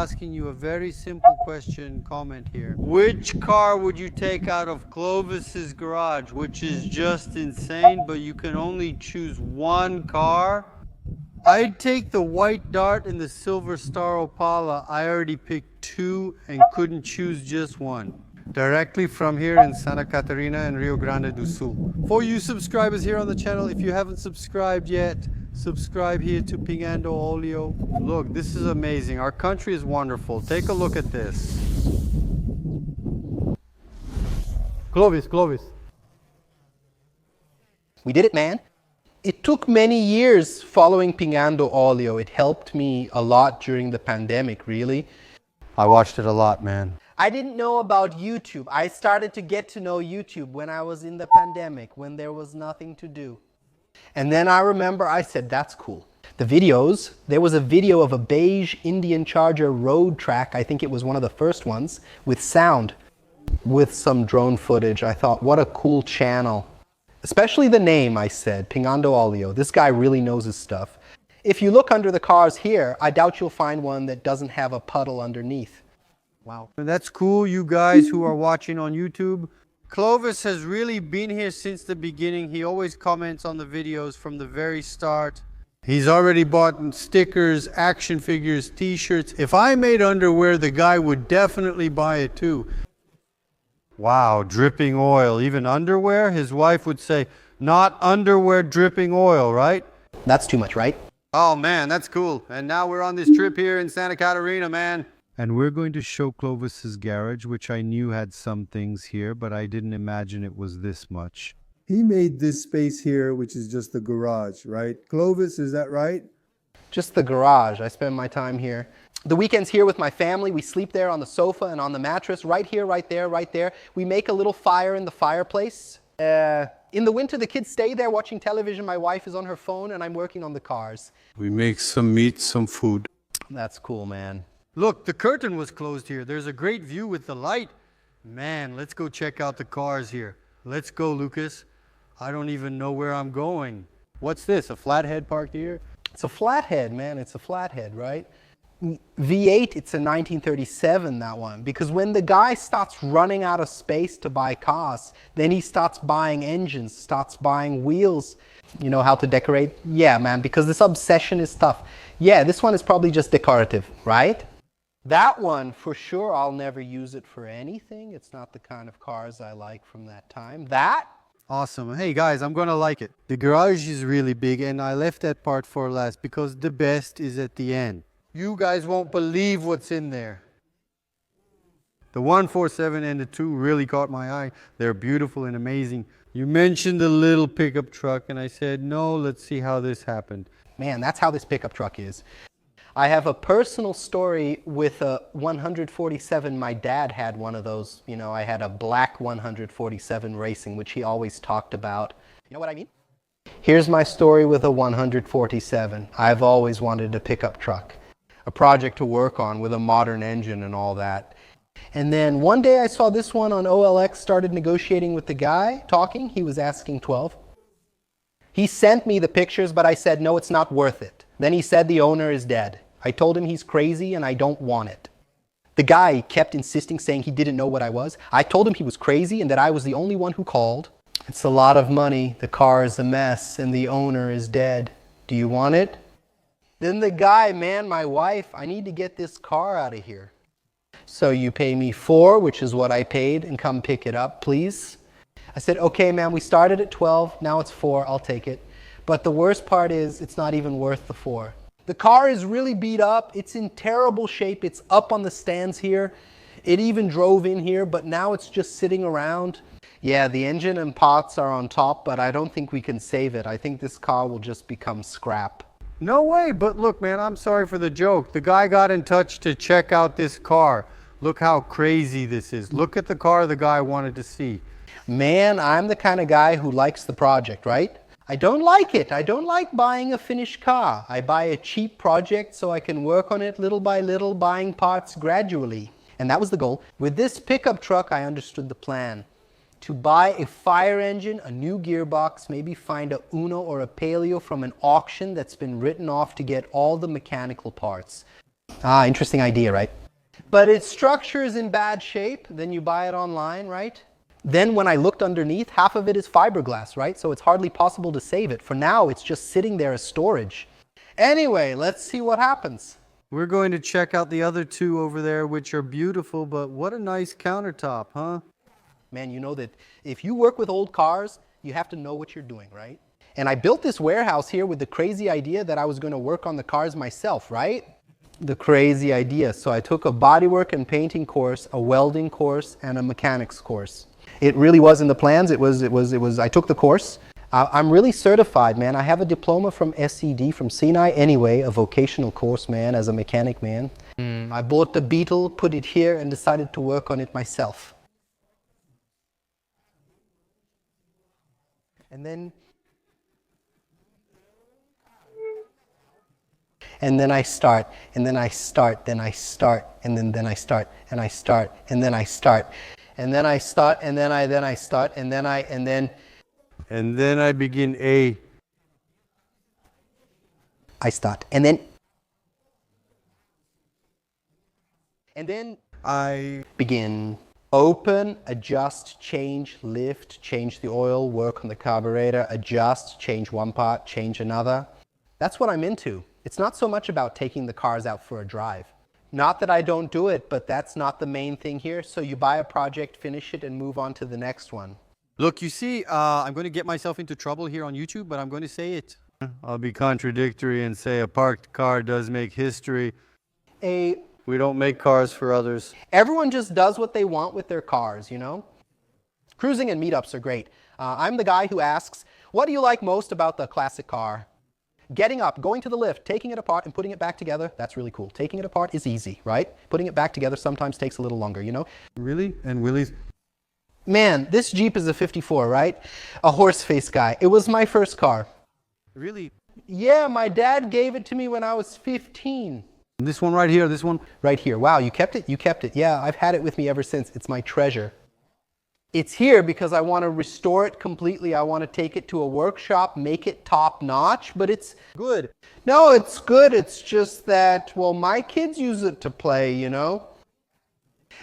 asking you a very simple question. Comment here. Which car would you take out of Clovis's garage? Which is just insane, but you can only choose one car. I'd take the white Dart and the silver Star Opala. I already picked two and couldn't choose just one. Directly from here in Santa Catarina and Rio Grande do Sul. For you subscribers here on the channel, if you haven't subscribed yet, subscribe here to Pingando Oleo. Look, this is amazing. Our country is wonderful. Take a look at this. Clovis. We did it, man. It took many years following Pingando Oleo. It helped me a lot during the pandemic, really. I watched it a lot, man. I didn't know about YouTube. I started to get to know YouTube when I was in the pandemic, when there was nothing to do. And then I remember I said, that's cool. The videos, there was a video of a beige Indian Charger road track. I think it was one of the first ones with sound, with some drone footage. I thought, what a cool channel. Especially the name, I said, Pingando Oleo. This guy really knows his stuff. If you look under the cars here, I doubt you'll find one that doesn't have a puddle underneath. Wow. That's cool, you guys who are watching on YouTube. Clovis has really been here since the beginning. He always comments on the videos from the very start. He's already bought stickers, action figures, t-shirts. If I made underwear, the guy would definitely buy it too. Wow, dripping oil. Even underwear? His wife would say, not underwear dripping oil, right? That's too much, right? Oh man, that's cool. And now we're on this trip here in Santa Catarina, man. And we're going to show Clovis's garage, which I knew had some things here, but I didn't imagine it was this much. He made this space here, which is just the garage, right? Clovis, is that right? Just the garage. I spend my time here. The weekends here with my family, we sleep there on the sofa and on the mattress, right here, right there, right there. We make a little fire in the fireplace. In the winter, the kids stay there watching television. My wife is on her phone and I'm working on the cars. We make some meat, some food. That's cool, man. Look, the curtain was closed here. There's a great view with the light. Man, let's go check out the cars here. Let's go, Lucas. I don't even know where I'm going. What's this, a flathead parked here? It's a flathead, man. It's a flathead, right? V8, it's a 1937, that one. Because when the guy starts running out of space to buy cars, then he starts buying engines, starts buying wheels. You know how to decorate? Yeah, man, because this obsession is tough. Yeah, this one is probably just decorative, right? That one, for sure, I'll never use it for anything. It's not the kind of cars I like from that time. That? Awesome. Hey guys, I'm gonna like it. The garage is really big and I left that part for last because the best is at the end. You guys won't believe what's in there. The 147 and the 2 really caught my eye. They're beautiful and amazing. You mentioned the little pickup truck and I said, no, let's see how this happened. Man, that's how this pickup truck is. I have a personal story with a 147. My dad had one of those. You know, I had a black 147 racing, which he always talked about. You know what I mean? Here's my story with a 147. I've always wanted a pickup truck, a project to work on with a modern engine and all that. And then one day I saw this one on OLX, started negotiating with the guy, talking. He was asking 12. He sent me the pictures, but I said, no, it's not worth it. Then he said the owner is dead. I told him he's crazy and I don't want it. The guy kept insisting, saying he didn't know what I was. I told him he was crazy and that I was the only one who called. It's a lot of money. The car is a mess and the owner is dead. Do you want it? Then the guy, man, my wife, I need to get this car out of here. So you pay me $4, which is what I paid, and come pick it up, please. I said, okay, man, we started at 12. Now it's 4. I'll take it. But the worst part is it's not even worth the 4. The car is really beat up. It's in terrible shape. It's up on the stands here. It even drove in here, but now it's just sitting around. Yeah, the engine and pots are on top, but I don't think we can save it. I think this car will just become scrap. No way, but look, man, I'm sorry for the joke. The guy got in touch to check out this car. Look how crazy this is. Look at the car the guy wanted to see. Man, I'm the kind of guy who likes the project, right? I don't like it. I don't like buying a finished car. I buy a cheap project so I can work on it little by little, buying parts gradually. And that was the goal. With this pickup truck, I understood the plan. To buy a fire engine, a new gearbox, maybe find a Uno or a Palio from an auction that's been written off to get all the mechanical parts. Ah, interesting idea, right? But its structure is in bad shape. Then you buy it online, right? Then when I looked underneath, half of it is fiberglass, right? So it's hardly possible to save it. For now, it's just sitting there as storage. Anyway, let's see what happens. We're going to check out the other two over there, which are beautiful, but what a nice countertop, huh? Man, you know that if you work with old cars, you have to know what you're doing, right? And I built this warehouse here with the crazy idea that I was going to work on the cars myself, right? The crazy idea. So I took a bodywork and painting course, a welding course, and a mechanics course. It really was in the plans. I took the course. I'm really certified, man. I have a diploma from SED, from Sinai anyway, a vocational course, man, as a mechanic, man. I bought the Beetle, put it here, and decided to work on it myself. And then I start, and then I start, then I start, and then I start, and I start, and then I start, and then I start, and then I start, and then I begin I start, and then I begin. Open, adjust, change, lift, change the oil, work on the carburetor, adjust, change one part, change another. That's what I'm into. It's not so much about taking the cars out for a drive. Not that I don't do it, but that's not the main thing here. So you buy a project, finish it, and move on to the next one. Look, you see, I'm going to get myself into trouble here on YouTube, but I'm going to say it. I'll be contradictory and say a parked car does make history. We don't make cars for others. Everyone just does what they want with their cars, you know? Cruising and meetups are great. I'm the guy who asks, what do you like most about the classic car? Getting up, going to the lift, taking it apart and putting it back together, that's really cool. Taking it apart is easy, right? Putting it back together sometimes takes a little longer, you know? Really? And Willie's? Man, this Jeep is a 54, right? A horse-faced guy. It was my first car. Really? Yeah, my dad gave it to me when I was 15. This one right here, this one? Right here. Wow, you kept it? You kept it. Yeah, I've had it with me ever since. It's my treasure. It's here because I want to restore it completely. I want to take it to a workshop, make it top notch, but it's good. No, it's good. It's just that, well, my kids use it to play, you know?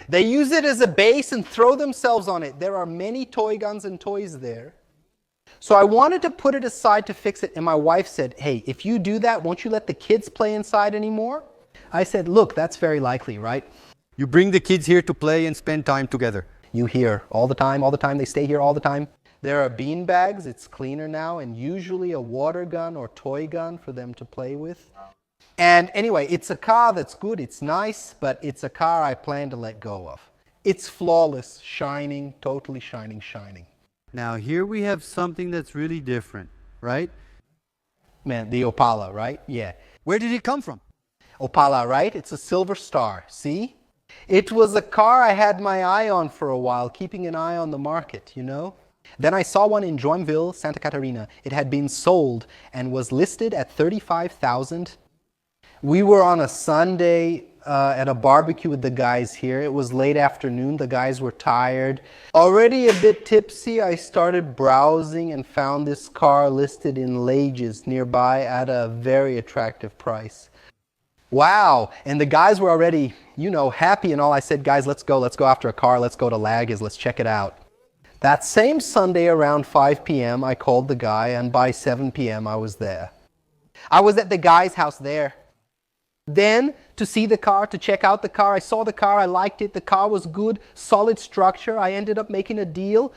They use it as a base and throw themselves on it. There are many toy guns and toys there. So I wanted to put it aside to fix it, and my wife said, hey, if you do that, won't you let the kids play inside anymore? I said, look, that's very likely, right? You bring the kids here to play and spend time together. You hear all the time, they stay here all the time. There are bean bags, it's cleaner now, and usually a water gun or toy gun for them to play with. And anyway, it's a car that's good, it's nice, but it's a car I plan to let go of. It's flawless, shining, totally shining, shining. Now here we have something that's really different, right? Man, the Opala, right? Yeah. Where did it come from? Opala, right? It's a silver star, see? It was a car I had my eye on for a while, keeping an eye on the market, you know? Then I saw one in Joinville, Santa Catarina. It had been sold and was listed at $35,000. We were on a Sunday at a barbecue with the guys here. It was late afternoon. The guys were tired. Already a bit tipsy, I started browsing and found this car listed in Lages nearby at a very attractive price. Wow, and the guys were already, you know, happy and all. I said, guys, let's go after a car, let's go to Lages, let's check it out. That same Sunday around 5 p.m., I called the guy, and by 7 p.m. I was there. I was at the guy's house there. Then, to see the car, to check out the car, I saw the car, I liked it, the car was good, solid structure, I ended up making a deal.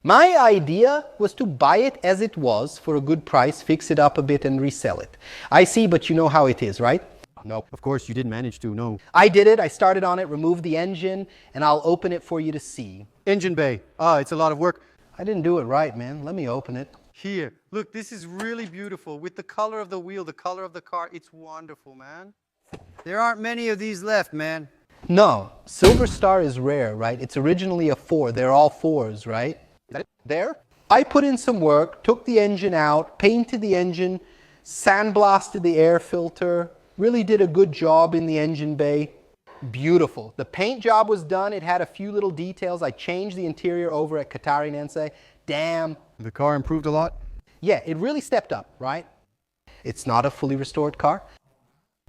My idea was to buy it as it was for a good price, fix it up a bit and resell it. I see, but you know how it is, right? No, of course you didn't manage to, no. I did it, I started on it, removed the engine, and I'll open it for you to see. Engine bay. It's a lot of work. I didn't do it right, man. Let me open it. Here, look, this is really beautiful. With the color of the wheel, the color of the car, it's wonderful, man. There aren't many of these left, man. No, Silver Star is rare, right? It's originally a 4. They're all 4s, right? There? I put in some work, took the engine out, painted the engine, sandblasted the air filter, really did a good job in the engine bay. Beautiful. The paint job was done. It had a few little details. I changed the interior over at Catarinense. Damn. The car improved a lot? Yeah, it really stepped up, right? It's not a fully restored car.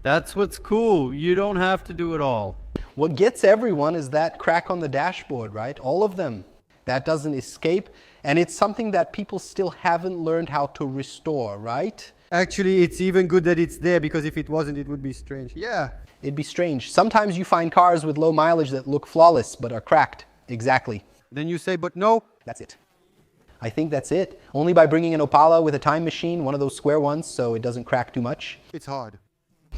That's what's cool. You don't have to do it all. What gets everyone is that crack on the dashboard, right? All of them. That doesn't escape. And it's something that people still haven't learned how to restore, right? Actually, it's even good that it's there, because if it wasn't, it would be strange. Yeah. It'd be strange. Sometimes you find cars with low mileage that look flawless but are cracked. Exactly. Then you say, but no. That's it. I think that's it. Only by bringing an Opala with a time machine, one of those square ones, so it doesn't crack too much. It's hard.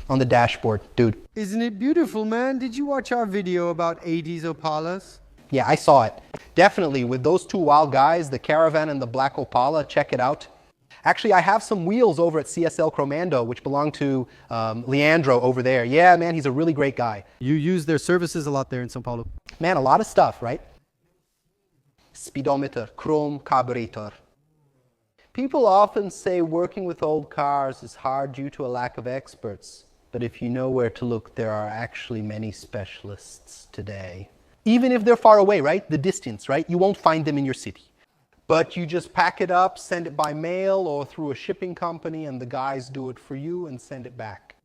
On the dashboard, dude. Isn't it beautiful, man? Did you watch our video about 80s Opalas? Yeah, I saw it. Definitely, with those two wild guys, the Caravan and the black Opala, check it out. Actually, I have some wheels over at CSL Cromando, which belong to Leandro over there. Yeah, man, he's a really great guy. You use their services a lot there in São Paulo. Man, a lot of stuff, right? Speedometer, chrome carburetor. People often say working with old cars is hard due to a lack of experts. But if you know where to look, there are actually many specialists today. Even if they're far away, right? The distance, right? You won't find them in your city. But you just pack it up, send it by mail or through a shipping company, and the guys do it for you and send it back.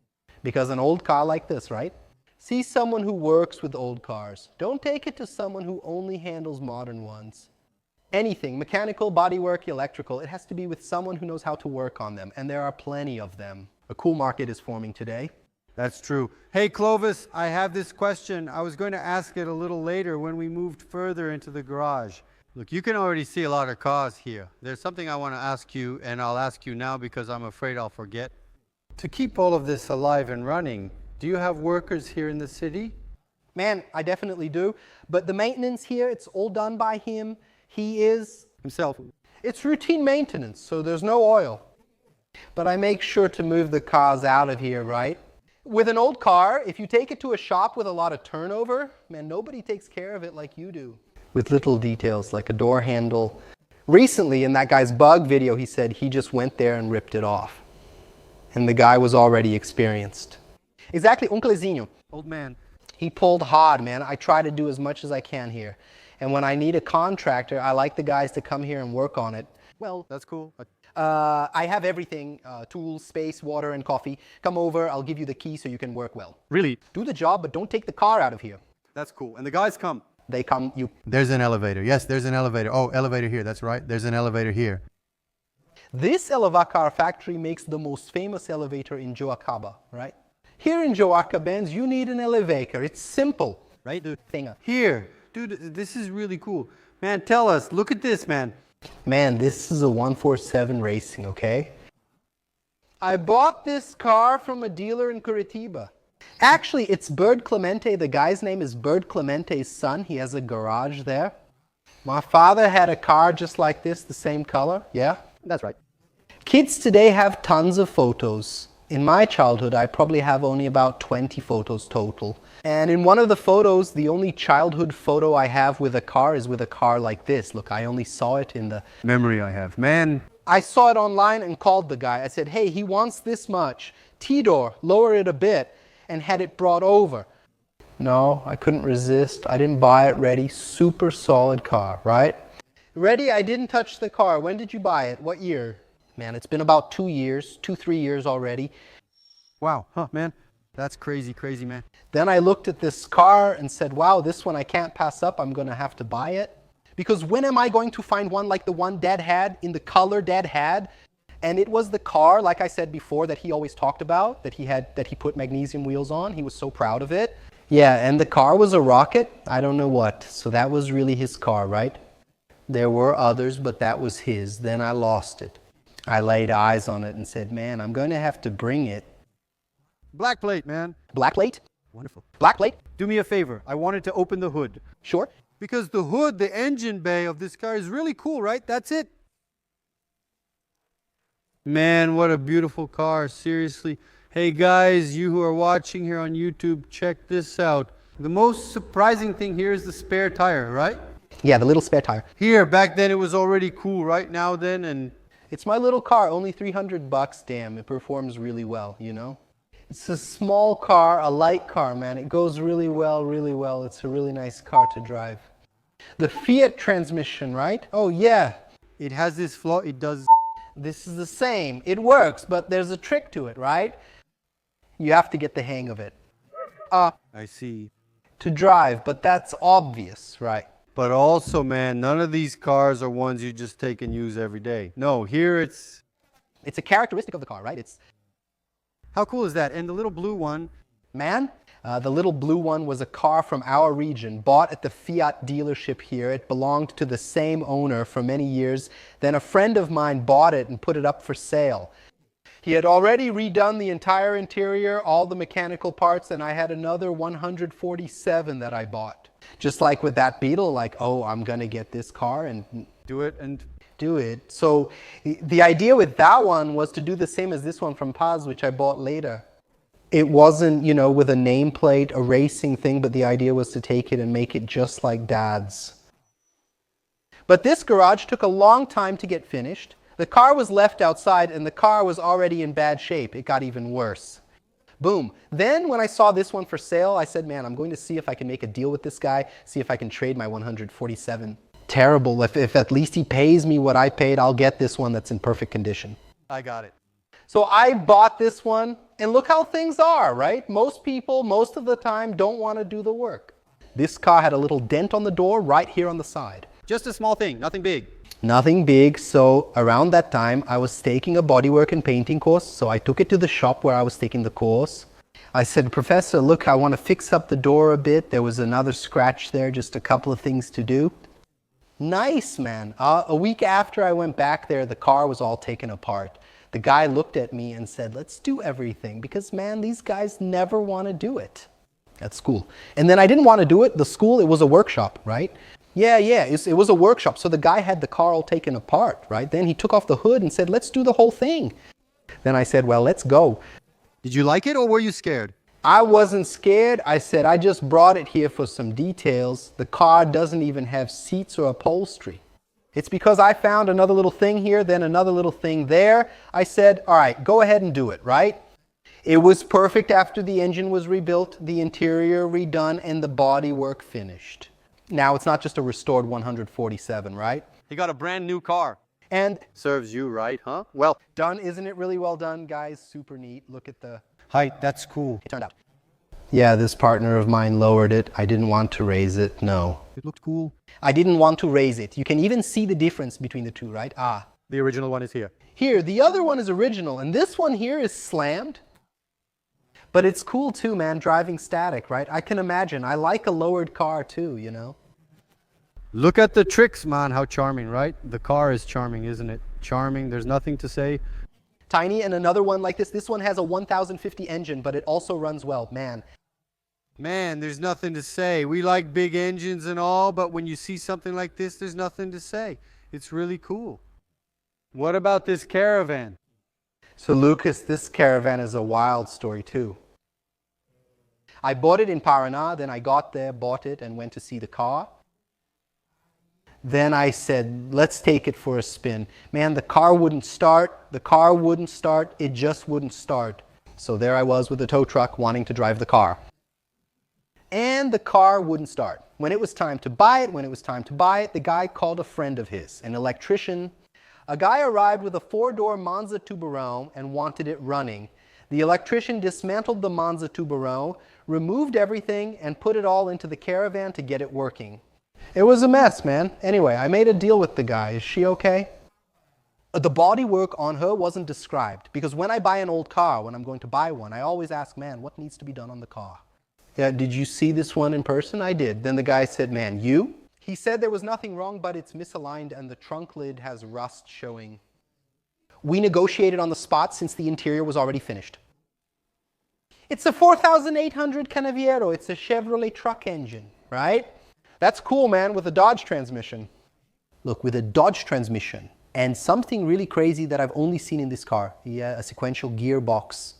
Because an old car like this, right? See someone who works with old cars. Don't take it to someone who only handles modern ones. Anything, mechanical, bodywork, electrical, it has to be with someone who knows how to work on them. And there are plenty of them. A cool market is forming today. That's true. Hey, Clovis, I have this question. I was going to ask it a little later when we moved further into the garage. Look, you can already see a lot of cars here. There's something I want to ask you, and I'll ask you now because I'm afraid I'll forget. To keep all of this alive and running, do you have workers here in the city? Man, I definitely do. But the maintenance here, it's all done by him. He is Himself. It's routine maintenance, so there's no oil. But I make sure to move the cars out of here, right? With an old car, if you take it to a shop with a lot of turnover, man, nobody takes care of it like you do. With little details like a door handle. Recently, in that guy's bug video, he said he just went there and ripped it off. And the guy was already experienced. Exactly, Unclezinho. Old man. He pulled hard, man. I try to do as much as I can here. And when I need a contractor, I like the guys to come here and work on it. Well, That's cool. I have everything, tools, space, water, and coffee. Come over, I'll give you the key so you can work well. Really? Do the job, but don't take the car out of here. That's cool. And the guys come. They come, you... There's an elevator. Yes, there's an elevator. Oh, elevator here. That's right. There's an elevator here. This Elevacar factory makes the most famous elevator in Joacaba, right? Here in Joacabens, you need an elevator. It's simple, right? The thing. Here. Dude, this is really cool. Man, tell us. Look at this, man. Man, this is a 147 Racing, okay? I bought this car from a dealer in Curitiba. Actually, it's Bird Clemente. The guy's name is Bird Clemente's son. He has a garage there. My father had a car just like this, the same color. Yeah, that's right. Kids today have tons of photos. In my childhood, I probably have only about 20 photos total. And in one of the photos, the only childhood photo I have with a car is with a car like this. Look, I only saw it in the memory I have. Man. I saw it online and called the guy. I said, hey, he wants this much. T-door, lower it a bit, and had it brought over. No, I couldn't resist. I didn't buy it ready. Super solid car, right? Ready? I didn't touch the car. When did you buy it? What year? Man, it's been about 3 years already. Wow, huh, man. That's crazy, crazy, man. Then I looked at this car and said, wow, this one I can't pass up. I'm going to have to buy it. Because when am I going to find one like the one Dad had, in the color Dad had? And it was the car, like I said before, that he always talked about, that he put magnesium wheels on. He was so proud of it. Yeah, and the car was a rocket. I don't know what. So that was really his car, right? There were others, but that was his. Then I lost it. I laid eyes on it and said, man, I'm going to have to bring it. Black plate, man. Black plate? Wonderful. Black plate? Do me a favor. I wanted to open the hood. Sure. Because the hood, the engine bay of this car is really cool, right? That's it. Man, what a beautiful car. Seriously. Hey guys, you who are watching here on YouTube, check this out. The most surprising thing here is the spare tire, right? Yeah, the little spare tire. Here, back then it was already cool, right? Now then, and... It's my little car, only $300, damn. It performs really well, you know? It's a small car, a light car, man. It goes really well, really well. It's a really nice car to drive. The Fiat transmission, right? Oh, yeah. It has this flaw, it does... This is the same. It works, but there's a trick to it, right? You have to get the hang of it. I see. To drive, but that's obvious, right? But also, man, none of these cars are ones you just take and use every day. No, here it's... It's a characteristic of the car, right? How cool is that? And the little blue one... Man, the little blue one was a car from our region, bought at the Fiat dealership here. It belonged to the same owner for many years. Then a friend of mine bought it and put it up for sale. He had already redone the entire interior, all the mechanical parts, and I had another 147 that I bought. Just like with that Beetle, like, oh, I'm going to get this car and Do it and... do it. So the idea with that one was to do the same as this one from Paz, which I bought later. It wasn't, you know, with a nameplate, a racing thing, but the idea was to take it and make it just like Dad's. But this garage took a long time to get finished. The car was left outside and the car was already in bad shape. It got even worse. Boom. Then when I saw this one for sale, I said, man, I'm going to see if I can make a deal with this guy, see if I can trade my 147. Terrible. If at least he pays me what I paid, I'll get this one that's in perfect condition. I got it. So I bought this one, and look how things are, right? Most people, most of the time, don't want to do the work. This car had a little dent on the door right here on the side. Just a small thing, nothing big. Nothing big, so around that time, I was taking a bodywork and painting course, so I took it to the shop where I was taking the course. I said, Professor, look, I want to fix up the door a bit. There was another scratch there, just a couple of things to do. Nice, man. A week after I went back there, the car was all taken apart. The guy looked at me and said, let's do everything because, man, these guys never want to do it at school. And then I didn't want to do it. The school, it was a workshop, right? Yeah, it was a workshop. So the guy had the car all taken apart, right? Then he took off the hood and said, let's do the whole thing. Then I said, well, let's go. Did you like it or were you scared? I wasn't scared. I said, I just brought it here for some details. The car doesn't even have seats or upholstery. It's because I found another little thing here, then another little thing there. I said, all right, go ahead and do it, right? It was perfect after the engine was rebuilt, the interior redone, and the body work finished. Now, it's not just a restored 147, right? You got a brand new car. And Serves you right, huh? Well, done, isn't it really well done, guys? Super neat. Look at the... height, that's cool. It turned out. Yeah, this partner of mine lowered it. I didn't want to raise it, no. It looked cool. I didn't want to raise it. You can even see the difference between the two, right? The original one is here. Here, the other one is original, and this one here is slammed. But it's cool too, man, driving static, right? I can imagine. I like a lowered car too, you know? Look at the tricks, man. How charming, right? The car is charming, isn't it? Charming. There's nothing to say. Tiny, and another one like this. This one has a 1050 engine, but it also runs well. Man, there's nothing to say. We like big engines and all, but when you see something like this, there's nothing to say. It's really cool. What about this Caravan? So Lucas, this Caravan is a wild story too. I bought it in Paraná, then I got there, bought it, and went to see the car. Then I said, let's take it for a spin. Man, the car wouldn't start. It just wouldn't start. So there I was with the tow truck wanting to drive the car. And the car wouldn't start. When it was time to buy it, the guy called a friend of his, an electrician. A guy arrived with a 4-door Monza Tubarão and wanted it running. The electrician dismantled the Monza Tubarão, removed everything, and put it all into the Caravan to get it working. It was a mess, man. Anyway, I made a deal with the guy. Is she okay? The bodywork on her wasn't described, because when I buy an old car, when I'm going to buy one, I always ask, man, what needs to be done on the car? Yeah, did you see this one in person? I did. Then the guy said, man, you? He said there was nothing wrong, but it's misaligned and the trunk lid has rust showing. We negotiated on the spot since the interior was already finished. It's a 4,800 Canavieiro. It's a Chevrolet truck engine, right? That's cool, man, with a Dodge transmission. Look, with a Dodge transmission and something really crazy that I've only seen in this car. Yeah, a sequential gearbox.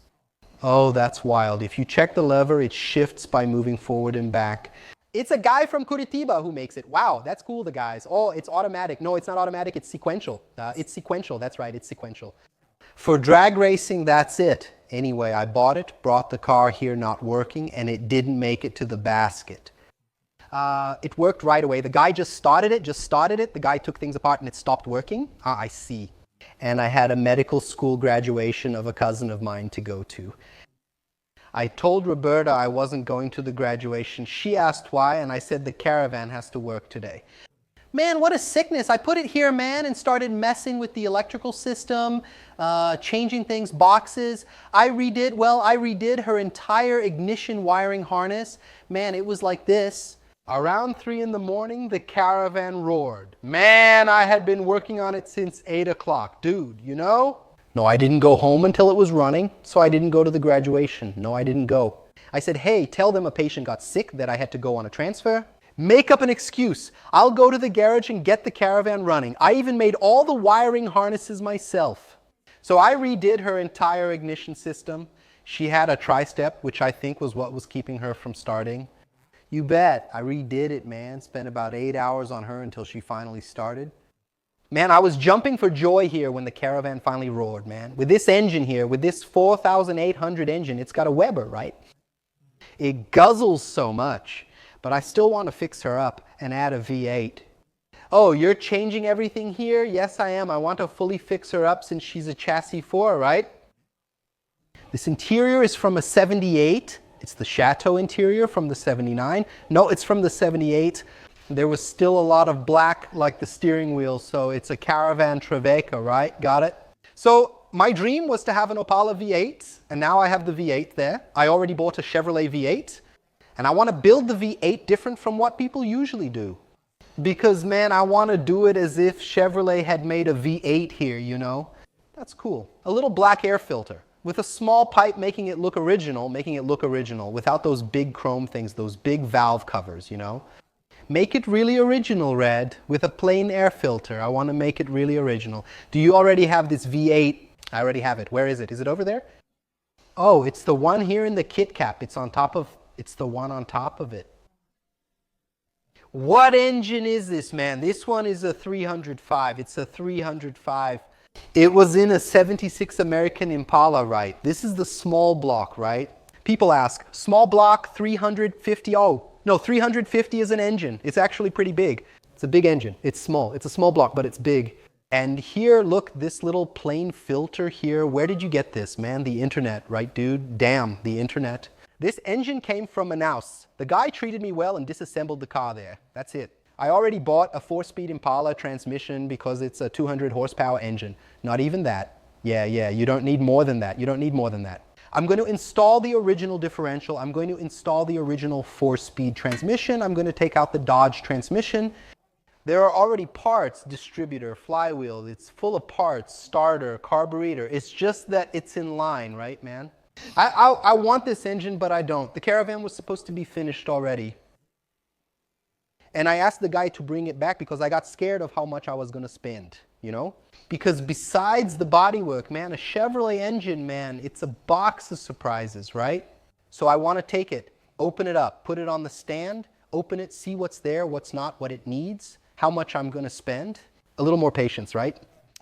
Oh, that's wild. If you check the lever, it shifts by moving forward and back. It's a guy from Curitiba who makes it. Wow, that's cool, the guys. Oh, it's automatic. No, it's not automatic, it's sequential. It's sequential, that's right, it's sequential. For drag racing, that's it. Anyway, I bought it, brought the car here not working, and it didn't make it to the basket. It worked right away. The guy just started it. The guy took things apart and it stopped working. I see. And I had a medical school graduation of a cousin of mine to go to. I told Roberta I wasn't going to the graduation. She asked why, and I said the Caravan has to work today. Man, what a sickness. I put it here, man, and started messing with the electrical system, changing things, boxes. I redid her entire ignition wiring harness. Man, it was like this. Around 3 in the morning, the Caravan roared. Man, I had been working on it since 8 o'clock. Dude, you know? No, I didn't go home until it was running, so I didn't go to the graduation. No, I didn't go. I said, hey, tell them a patient got sick, that I had to go on a transfer. Make up an excuse. I'll go to the garage and get the Caravan running. I even made all the wiring harnesses myself. So I redid her entire ignition system. She had a tri-step, which I think was what was keeping her from starting. You bet. I redid it, man. Spent about 8 hours on her until she finally started. Man, I was jumping for joy here when the Caravan finally roared, man. With this engine here, with this 4,800 engine, it's got a Weber, right? It guzzles so much. But I still want to fix her up and add a V8. Oh, you're changing everything here? Yes, I am. I want to fully fix her up since she's a chassis 4, right? This interior is from a 78. It's the Chateau interior from the 79. No, it's from the 78. There was still a lot of black like the steering wheel, so it's a Caravan Traveca, right? Got it? So my dream was to have an Opala V8, and now I have the V8 there. I already bought a Chevrolet V8. And I want to build the V8 different from what people usually do. Because, man, I want to do it as if Chevrolet had made a V8 here, you know? That's cool. A little black air filter with a small pipe making it look original, without those big chrome things, those big valve covers, you know? Make it really original, Red, with a plain air filter. I want to make it really original. Do you already have this V8? I already have it. Where is it? Is it over there? Oh, it's the one here in the kit cap. It's the one on top of it. What engine is this, man? This one is a 305. It's a 305. It was in a 76 American Impala, right? This is the small block, right? People ask, small block, 350. Oh, no, 350 is an engine. It's actually pretty big. It's a big engine. It's small. It's a small block, but it's big. And here, look, this little plain filter here. Where did you get this, man? The internet, right, dude? Damn, the internet. This engine came from Manaus. The guy treated me well and disassembled the car there. That's it. I already bought a 4-speed Impala transmission because it's a 200 horsepower engine. Not even that. Yeah, you don't need more than that. You don't need more than that. I'm going to install the original differential. I'm going to install the original 4-speed transmission. I'm going to take out the Dodge transmission. There are already parts, distributor, flywheel. It's full of parts, starter, carburetor. It's just that it's in line, right, man? I want this engine, but I don't. The Caravan was supposed to be finished already. And I asked the guy to bring it back because I got scared of how much I was going to spend, you know? Because besides the bodywork, man, a Chevrolet engine, man, it's a box of surprises, right? So I want to take it, open it up, put it on the stand, open it, see what's there, what's not, what it needs, how much I'm going to spend. A little more patience, right?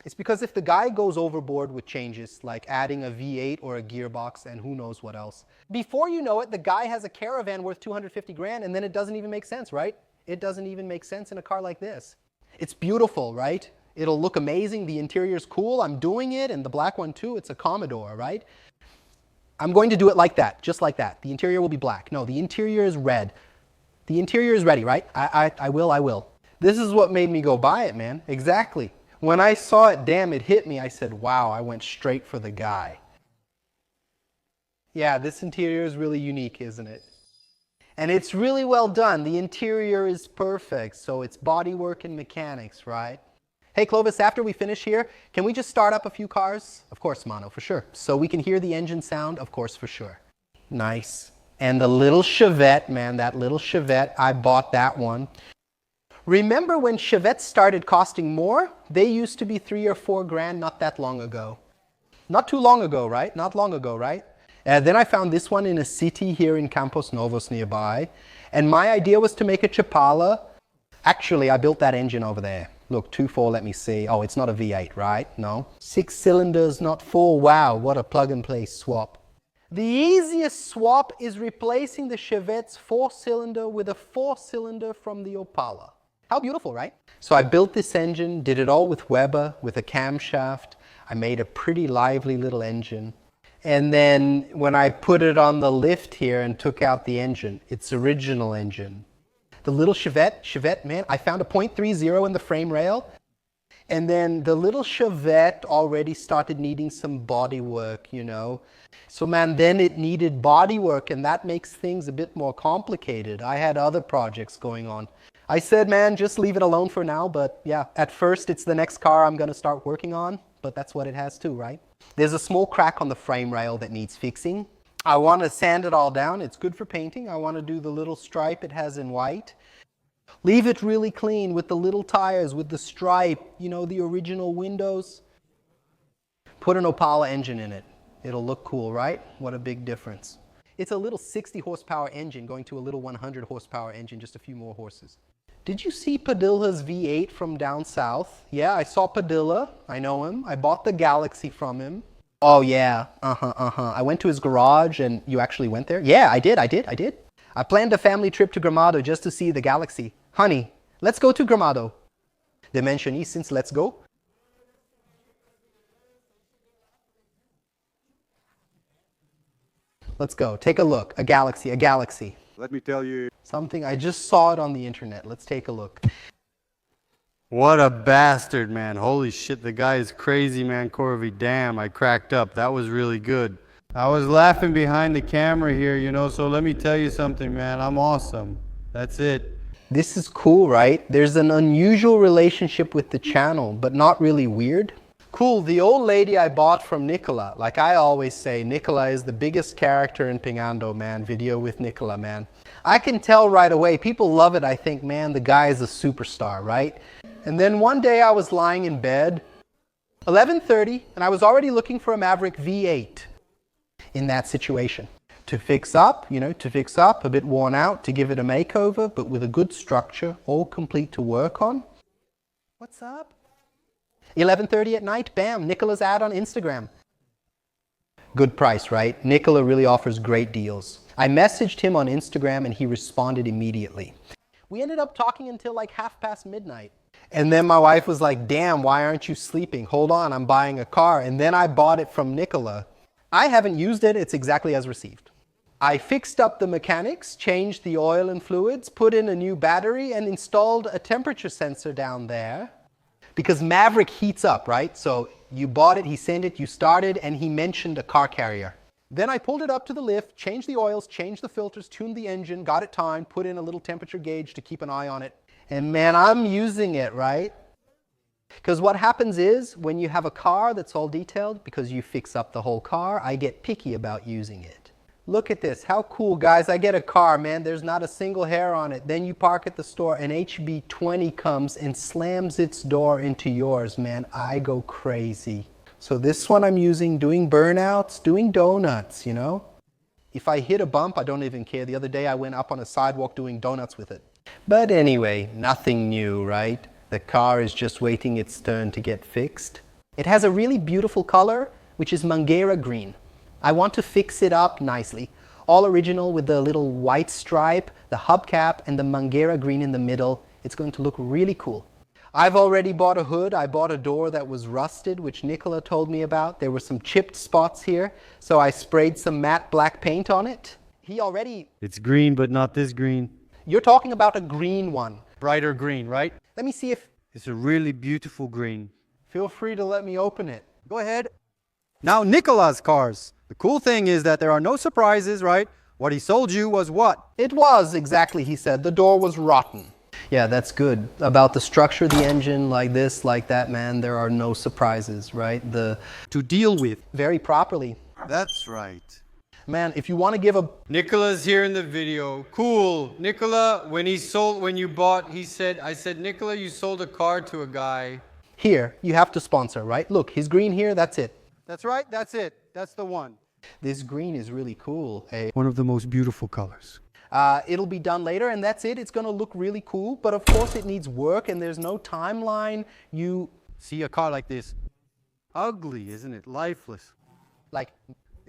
It's because if the guy goes overboard with changes, like adding a V8 or a gearbox and who knows what else, before you know it, the guy has a Caravan worth 250 grand and then it doesn't even make sense, right? It doesn't even make sense in a car like this. It's beautiful, right? It'll look amazing. The interior's cool. I'm doing it. And the black one too. It's a Commodore, right? I'm going to do it like that, just like that. The interior will be black. No, the interior is red. The interior is ready, right? I will. This is what made me go buy it, man. Exactly. When I saw it, damn, it hit me. I said, wow, I went straight for the guy. Yeah, this interior is really unique, isn't it? And it's really well done. The interior is perfect. So it's bodywork and mechanics, right? Hey, Clovis, after we finish here, can we just start up a few cars? Of course, Mono, for sure. So we can hear the engine sound? Of course, for sure. Nice. And the little Chevette, man, that little Chevette, I bought that one. Remember when Chevettes started costing more? They used to be 3 or 4 grand not that long ago. Not too long ago, right? Not long ago, right? Then I found this one in a city here in Campos Novos nearby. And my idea was to make a Chapala. Actually, I built that engine over there. Look, 2.4, let me see. Oh, it's not a V8, right? No. 6 cylinders, not 4. Wow, what a plug-and-play swap. The easiest swap is replacing the Chevette's 4-cylinder with a 4-cylinder from the Opala. How beautiful, right? So I built this engine, did it all with Weber, with a camshaft. I made a pretty lively little engine. And then when I put it on the lift here and took out the engine, its original engine. The little Chevette, man, I found a .30 in the frame rail. And then the little Chevette already started needing some body work, you know. So man, then it needed body work, and that makes things a bit more complicated. I had other projects going on. I said, man, just leave it alone for now. But yeah, at first it's the next car I'm going to start working on. But that's what it has too, right? There's a small crack on the frame rail that needs fixing. I want to sand it all down. It's good for painting. I want to do the little stripe it has in white. Leave it really clean with the little tires, with the stripe, you know, the original windows. Put an Opala engine in it. It'll look cool, right? What a big difference. It's a little 60 horsepower engine going to a little 100 horsepower engine, just a few more horses. Did you see Padilla's V8 from down south? Yeah, I saw Padilla. I know him. I bought the Galaxy from him. Oh yeah, I went to his garage, and you actually went there? Yeah, I did. I planned a family trip to Gramado just to see the Galaxy. Honey, let's go to Gramado. Dimensionistas, let's go. Let's go. Take a look. A Galaxy. Let me tell you. Something, I just saw it on the internet. Let's take a look. What a bastard, man. Holy shit, the guy is crazy, man. Corby, damn, I cracked up. That was really good. I was laughing behind the camera here, you know, so let me tell you something, man. I'm awesome. That's it. This is cool, right? There's an unusual relationship with the channel, but not really weird. Cool, the old lady I bought from Nicola. Like I always say, Nicola is the biggest character in Pingando, man. Video with Nicola, man. I can tell right away. People love it. I think, man, the guy is a superstar, right? And then one day I was lying in bed, 11:30, and I was already looking for a Maverick V8 in that situation. To fix up, you know, a bit worn out, to give it a makeover, but with a good structure, all complete to work on. What's up? 11:30 at night, bam, Nicola's ad on Instagram. Good price, right? Nicola really offers great deals. I messaged him on Instagram and he responded immediately. We ended up talking until like midnight. And then my wife was like, damn, why aren't you sleeping? Hold on, I'm buying a car. And then I bought it from Nicola. I haven't used it, it's exactly as received. I fixed up the mechanics, changed the oil and fluids, put in a new battery, and installed a temperature sensor down there. Because Maverick heats up, right? So you bought it, he sent it, you started, and he mentioned a car carrier. Then I pulled it up to the lift, changed the oils, changed the filters, tuned the engine, got it timed, put in a little temperature gauge to keep an eye on it. And man, I'm using it, right? Because what happens is, when you have a car that's all detailed, because you fix up the whole car, I get picky about using it. Look at this, how cool, guys. I get a car, man, there's not a single hair on it. Then you park at the store, an HB20 comes and slams its door into yours, man. I go crazy. So this one I'm using, doing burnouts, doing donuts, you know? If I hit a bump, I don't even care. The other day I went up on a sidewalk doing donuts with it. But anyway, nothing new, right? The car is just waiting its turn to get fixed. It has a really beautiful color, which is Mangueira green. I want to fix it up nicely. All original with the little white stripe, the hubcap, and the Mangueira green in the middle. It's going to look really cool. I've already bought a hood. I bought a door that was rusted, which Nicola told me about. There were some chipped spots here, so I sprayed some matte black paint on it. It's green, but not this green. You're talking about a green one. Brighter green, right? Let me see if... It's a really beautiful green. Feel free to let me open it. Go ahead. Now, Nicola's cars. The cool thing is that there are no surprises, right? What he sold you was what? It was exactly, he said. The door was rotten. Yeah, that's good. About the structure of the engine, like this, like that, man, there are no surprises, right? To deal with. Very properly. That's right. Man, if you want to give a... Nicola's here in the video. Cool. Nicola, I said, Nicola, you sold a car to a guy. Here, you have to sponsor, right? Look, his green here, that's it. That's right, that's it. That's the one. This green is really cool. One of the most beautiful colors. It'll be done later, and that's it. It's going to look really cool, but of course it needs work, and there's no timeline. You see a car like this. Ugly, isn't it? Lifeless. Like...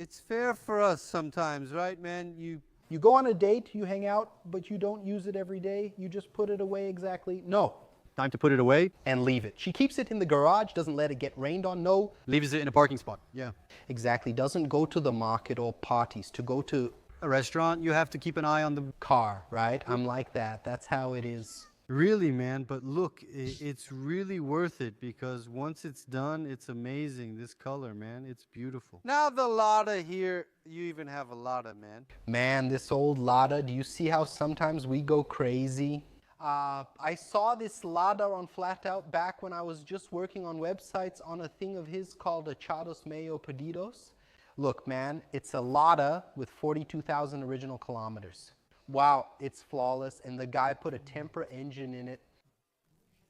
It's fair for us sometimes, right, man? You go on a date, you hang out, but you don't use it every day. You just put it away exactly. No, Time to put it away. and leave it. She keeps it in the garage, doesn't let it get rained on, no. Leaves it in a parking spot. Yeah. Exactly, doesn't go to the market or parties. To go to A restaurant, you have to keep an eye on the... car, right? I'm like that. That's how it is. Really, man, but look, it's really worth it because once it's done, it's amazing. This color, man, it's beautiful. Now the Lada here, you even have a Lada, man. Man, this old Lada, do you see how sometimes we go crazy? I saw this Lada on Flat Out back when I was just working on websites on a thing of his called Echados Medio Perdidos. Look, man, it's a Lada with 42,000 original kilometers. Wow, it's flawless, and the guy put a Tempra engine in it.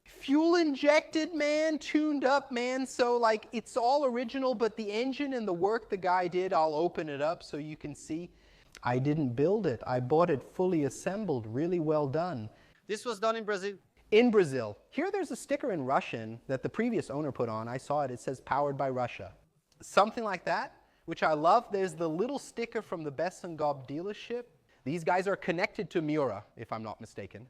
Fuel injected, man, tuned up, man, so like it's all original, but the engine and the work the guy did, I'll open it up so you can see. I didn't build it. I bought it fully assembled, really well done. This was done in Brazil. In Brazil. Here there's a sticker in Russian that the previous owner put on. I saw it. It says powered by Russia. Something like that, which I love. There's the little sticker from the Bess & Gob dealership. These guys are connected to Miura, if I'm not mistaken.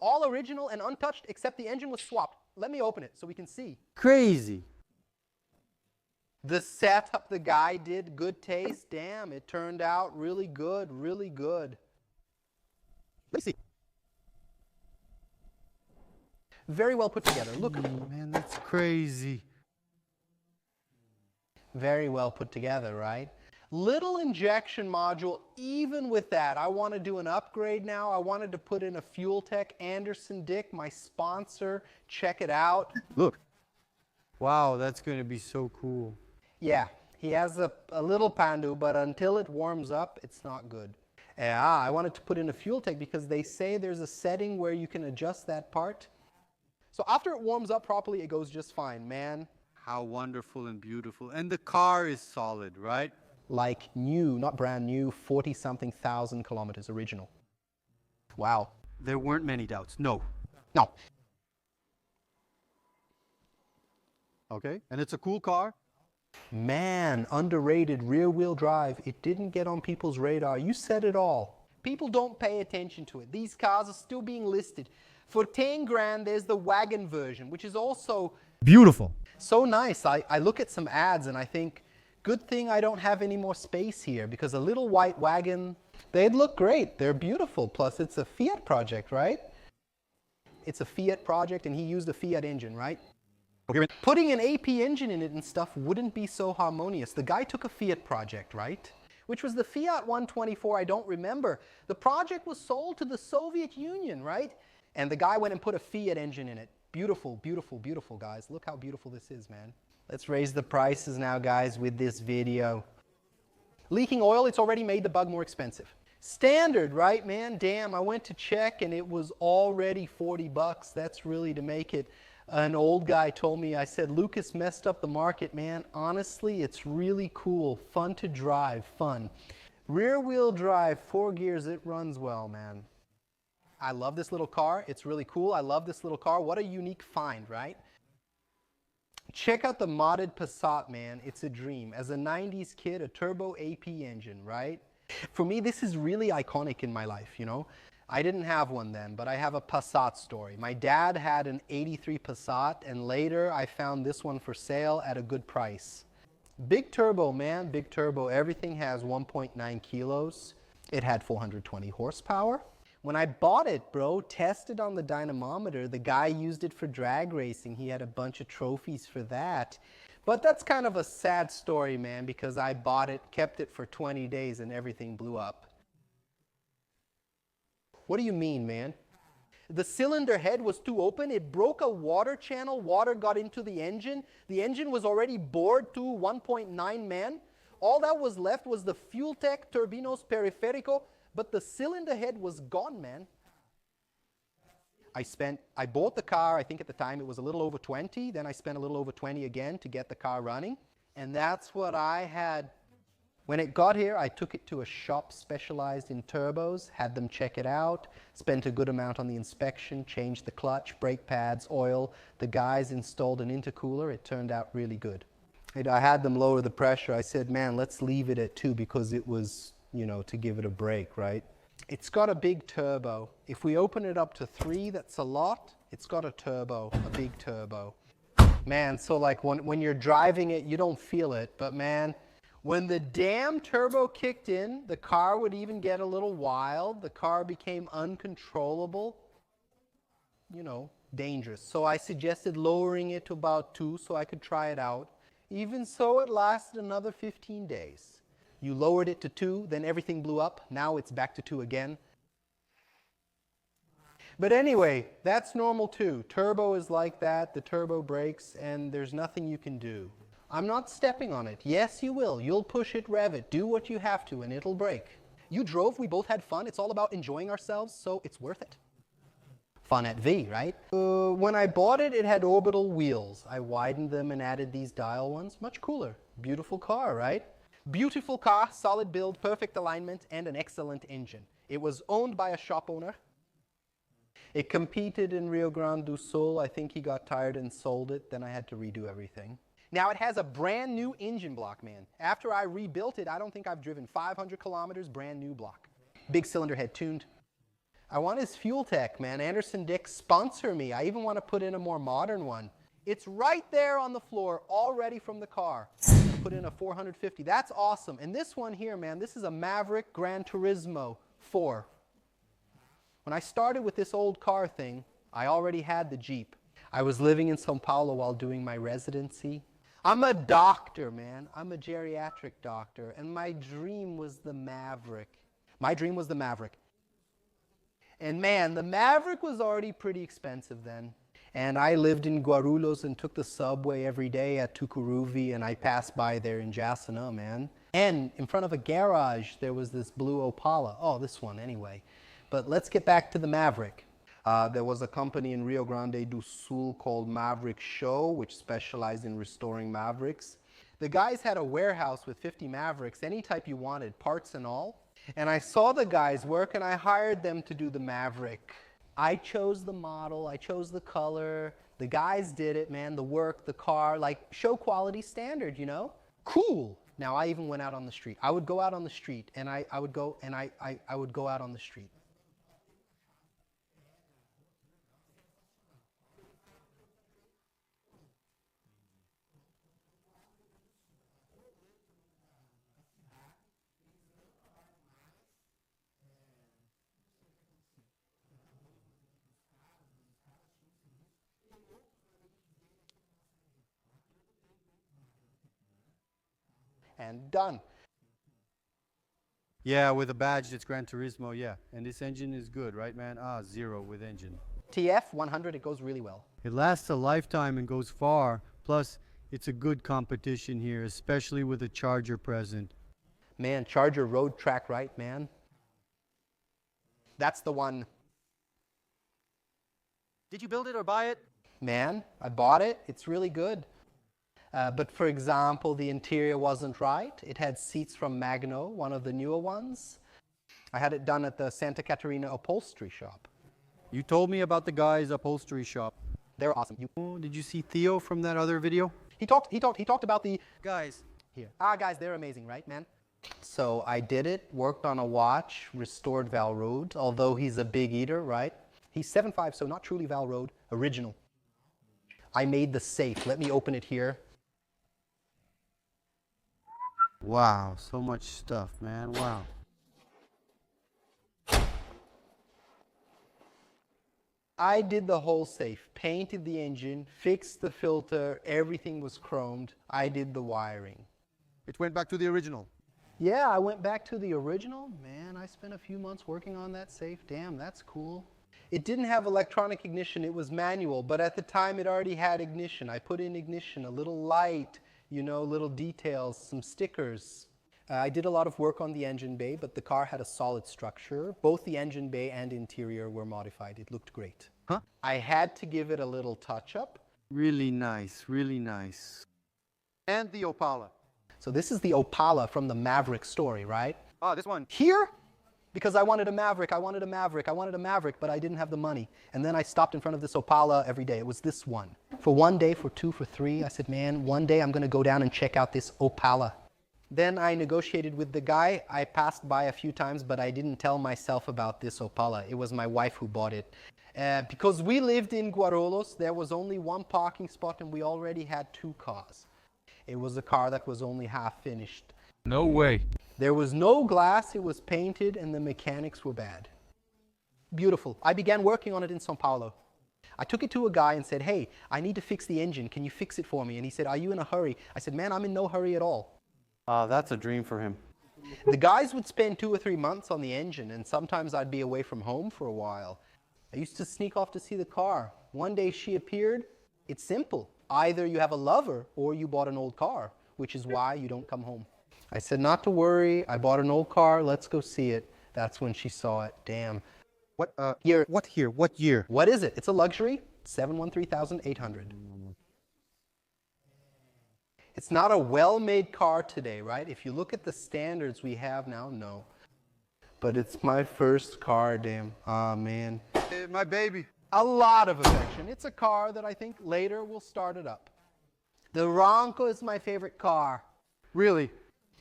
All original and untouched, except the engine was swapped. Let me open it so we can see. Crazy. The setup the guy did, good taste. Damn, it turned out really good, really good. Let me see. Very well put together. Look. Man, that's crazy. Very well put together, right? Little injection module. Even with that, I want to do an upgrade now. I wanted to put in a Fuel Tech. Anderson Dick, my sponsor. Check it out. Look. Wow, that's going to be so cool. Yeah, he has a little pandu, but until it warms up, it's not good. Yeah, I wanted to put in a Fuel Tech because they say there's a setting where you can adjust that part. So after it warms up properly, it goes just fine, man. How wonderful and beautiful. And the car is solid, right? Like new, not brand new, 40-something thousand kilometers original. Wow. There weren't many doubts. No. No. Okay. And it's a cool car. Man, underrated rear-wheel drive. It didn't get on people's radar. You said it all. People don't pay attention to it. These cars are still being listed. For 10 grand, there's the wagon version, which is also beautiful. So nice. I look at some ads and I think, good thing I don't have any more space here, because a little white wagon, they'd look great. They're beautiful. Plus, it's a Fiat project, right? It's a Fiat project, and he used a Fiat engine, right? Putting an AP engine in it and stuff wouldn't be so harmonious. The guy took a Fiat project, right? Which was the Fiat 124, I don't remember. The project was sold to the Soviet Union, right? And the guy went and put a Fiat engine in it. Beautiful, beautiful, beautiful, guys. Look how beautiful this is, man. Let's raise the prices now, guys, with this video. Leaking oil, it's already made the bug more expensive. Standard, right, man? Damn, I went to check and it was already 40 bucks. That's really to make it. An old guy told me, I said, Lucas messed up the market, man. Honestly, it's really cool. Fun to drive, fun. Rear-wheel drive, 4 gears, it runs well, man. I love this little car. It's really cool. I love this little car. What a unique find, right? Check out the modded Passat, man. It's a dream. As a 90s kid, a turbo AP engine, right? For me, this is really iconic in my life, you know? I didn't have one then, but I have a Passat story. My dad had an 83 Passat, and later I found this one for sale at a good price. Big turbo, man, big turbo. Everything has 1.9 kilos. It had 420 horsepower. When I bought it, bro, tested on the dynamometer, the guy used it for drag racing. He had a bunch of trophies for that. But that's kind of a sad story, man, because I bought it, kept it for 20 days, and everything blew up. What do you mean, man? The cylinder head was too open. It broke a water channel. Water got into the engine. The engine was already bored to 1.9 man. All that was left was the Fuel Tech Turbinos Periférico, but the cylinder head was gone, man. I bought the car, I think at the time it was a little over 20. Then I spent a little over 20 again to get the car running. And that's what I had. When it got here, I took it to a shop specialized in turbos, had them check it out, spent a good amount on the inspection, changed the clutch, brake pads, oil. The guys installed an intercooler. It turned out really good. I had them lower the pressure. I said, man, let's leave it at 2 because it was, you know, to give it a break, right? It's got a big turbo. If we open it up to 3, that's a lot. It's got a turbo, a big turbo. Man, so like when you're driving it, you don't feel it. But man, when the damn turbo kicked in, the car would even get a little wild. The car became uncontrollable. You know, dangerous. So I suggested lowering it to about 2 so I could try it out. Even so, it lasted another 15 days. You lowered it to 2, then everything blew up. Now it's back to 2 again. But anyway, that's normal too. Turbo is like that. The turbo breaks and there's nothing you can do. I'm not stepping on it. Yes, you will. You'll push it, rev it, do what you have to, and it'll break. You drove, we both had fun. It's all about enjoying ourselves, so it's worth it. Fun at V, right? When I bought it, it had orbital wheels. I widened them and added these dial ones. Much cooler. Beautiful car, right? Beautiful car, solid build, perfect alignment, and an excellent engine. It was owned by a shop owner. It competed in Rio Grande do Sul. I think he got tired and sold it. Then I had to redo everything. Now it has a brand new engine block, man. After I rebuilt it, I don't think I've driven 500 kilometers, brand new block. Big cylinder head tuned. I want his fuel tech, man. Anderson Dick, sponsor me. I even want to put in a more modern one. It's right there on the floor, all ready from the car. Put in a 450. That's awesome. And this one here, man, this is a Maverick Gran Turismo 4. When I started with this old car thing, I already had the Jeep. I was living in São Paulo while doing my residency. I'm a doctor, man. I'm a geriatric doctor, and my dream was the Maverick. My dream was the Maverick. And man, the Maverick was already pretty expensive then. And I lived in Guarulhos and took the subway every day at Tucuruvi, and I passed by there in Jacinã, man. And in front of a garage, there was this blue Opala. Oh, this one anyway. But let's get back to the Maverick. There was a company in Rio Grande do Sul called Maverick Show, which specialized in restoring Mavericks. The guys had a warehouse with 50 Mavericks, any type you wanted, parts and all. And I saw the guys work and I hired them to do the Maverick. I chose the model, I chose the color, the guys did it, man, the work, the car, like show quality standard, you know? Cool. Now I even went out on the street. I would go out on the street and I would go out on the street. And done. Yeah, with a badge that's Gran Turismo, yeah. And this engine is good, right, man? 0 with engine. TF 100, it goes really well. It lasts a lifetime and goes far. Plus, it's a good competition here, especially with a Charger present. Man, Charger road track, right, man? That's the one. Did you build it or buy it? Man, I bought it. It's really good. But for example, the interior wasn't right. It had seats from Magno, one of the newer ones. I had it done at the Santa Catarina upholstery shop. You told me about the guy's upholstery shop. They're awesome. Did you see Theo from that other video? He talked about the Guys. here. Guys, they're amazing, right, man? So I did it, worked on a watch, restored Val Road, although he's a big eater, right? He's 7'5", so not truly Val Road, original. I made the safe. Let me open it here. Wow, so much stuff, man. Wow. I did the whole safe, painted the engine, fixed the filter, everything was chromed. I did the wiring. It went back to the original. Yeah, I went back to the original. Man, I spent a few months working on that safe. Damn, that's cool. It didn't have electronic ignition, it was manual, but at the time it already had ignition. I put in ignition, a little light, you know, little details, some stickers. I did a lot of work on the engine bay, but the car had a solid structure. Both the engine bay and interior were modified. It looked great. Huh? I had to give it a little touch-up. Really nice, really nice. And the Opala. So this is the Opala from the Maverick story, right? This one. Here, because I wanted a Maverick, I wanted a Maverick, but I didn't have the money. And then I stopped in front of this Opala every day. It was this one. For 1 day, for 2, for 3, I said, man, one day I'm going to go down and check out this Opala. Then I negotiated with the guy. I passed by a few times, but I didn't tell myself about this Opala. It was my wife who bought it. Because we lived in Guarulhos, there was only one parking spot and we already had 2 cars. It was a car that was only half finished. No way. There was no glass, it was painted, and the mechanics were bad. Beautiful. I began working on it in São Paulo. I took it to a guy and said, hey, I need to fix the engine. Can you fix it for me? And he said, are you in a hurry? I said, man, I'm in no hurry at all. That's a dream for him. The guys would spend 2 or 3 months on the engine, and sometimes I'd be away from home for a while. I used to sneak off to see the car. One day she appeared. It's simple. Either you have a lover or you bought an old car, which is why you don't come home. I said, not to worry. I bought an old car. Let's go see it. That's when she saw it. Damn. What year? What here? What year? What is it? It's a luxury. 713,800. It's not a well-made car today, right? If you look at the standards we have now, no. But it's my first car, damn. Ah, man. My baby. A lot of affection. It's a car that I think later will start it up. The Ronco is my favorite car. Really?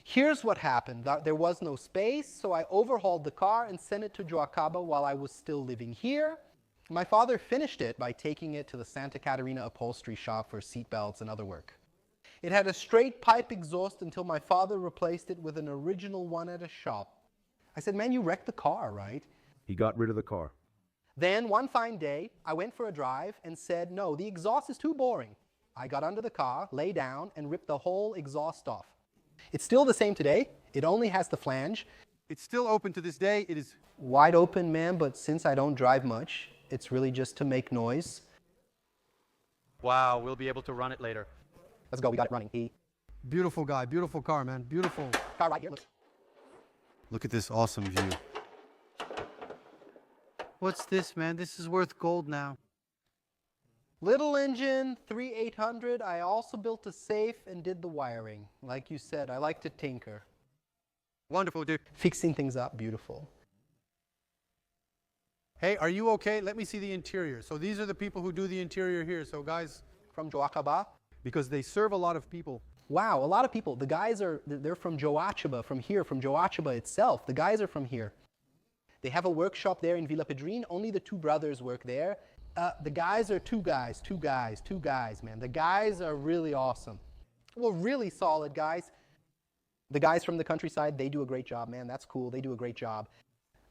Here's what happened. There was no space, so I overhauled the car and sent it to Joacaba while I was still living here. My father finished it by taking it to the Santa Catarina upholstery shop for seatbelts and other work. It had a straight pipe exhaust until my father replaced it with an original one at a shop. I said, man, you wrecked the car, right? He got rid of the car. Then one fine day, I went for a drive and said, no, the exhaust is too boring. I got under the car, lay down, and ripped the whole exhaust off. It's still the same today. It only has the flange. It's still open to this day. It is Wide open, man, but since I don't drive much, it's really just to make noise. Wow, we'll be able to run it later. Let's go, we got it running. beautiful guy, beautiful car, man, beautiful. Car right here, look. Look at this awesome view. What's this, man? This is worth gold now. Little engine, 3800. I also built a safe and did the wiring. Like you said, I like to tinker. Wonderful, dude. Fixing things up, beautiful. Hey, are you okay? Let me see the interior. So these are the people who do the interior here. So guys, From Joacaba. because they serve a lot of people. Wow, a lot of people. The guys they're from Joachaba, from here, from Joachaba itself. The guys are from here. They have a workshop there in Vila Pedrin. Only the 2 brothers work there. The guys are two guys, man. The guys are really awesome. Well, really solid guys. The guys from the countryside, they do a great job, man. That's cool. They do a great job.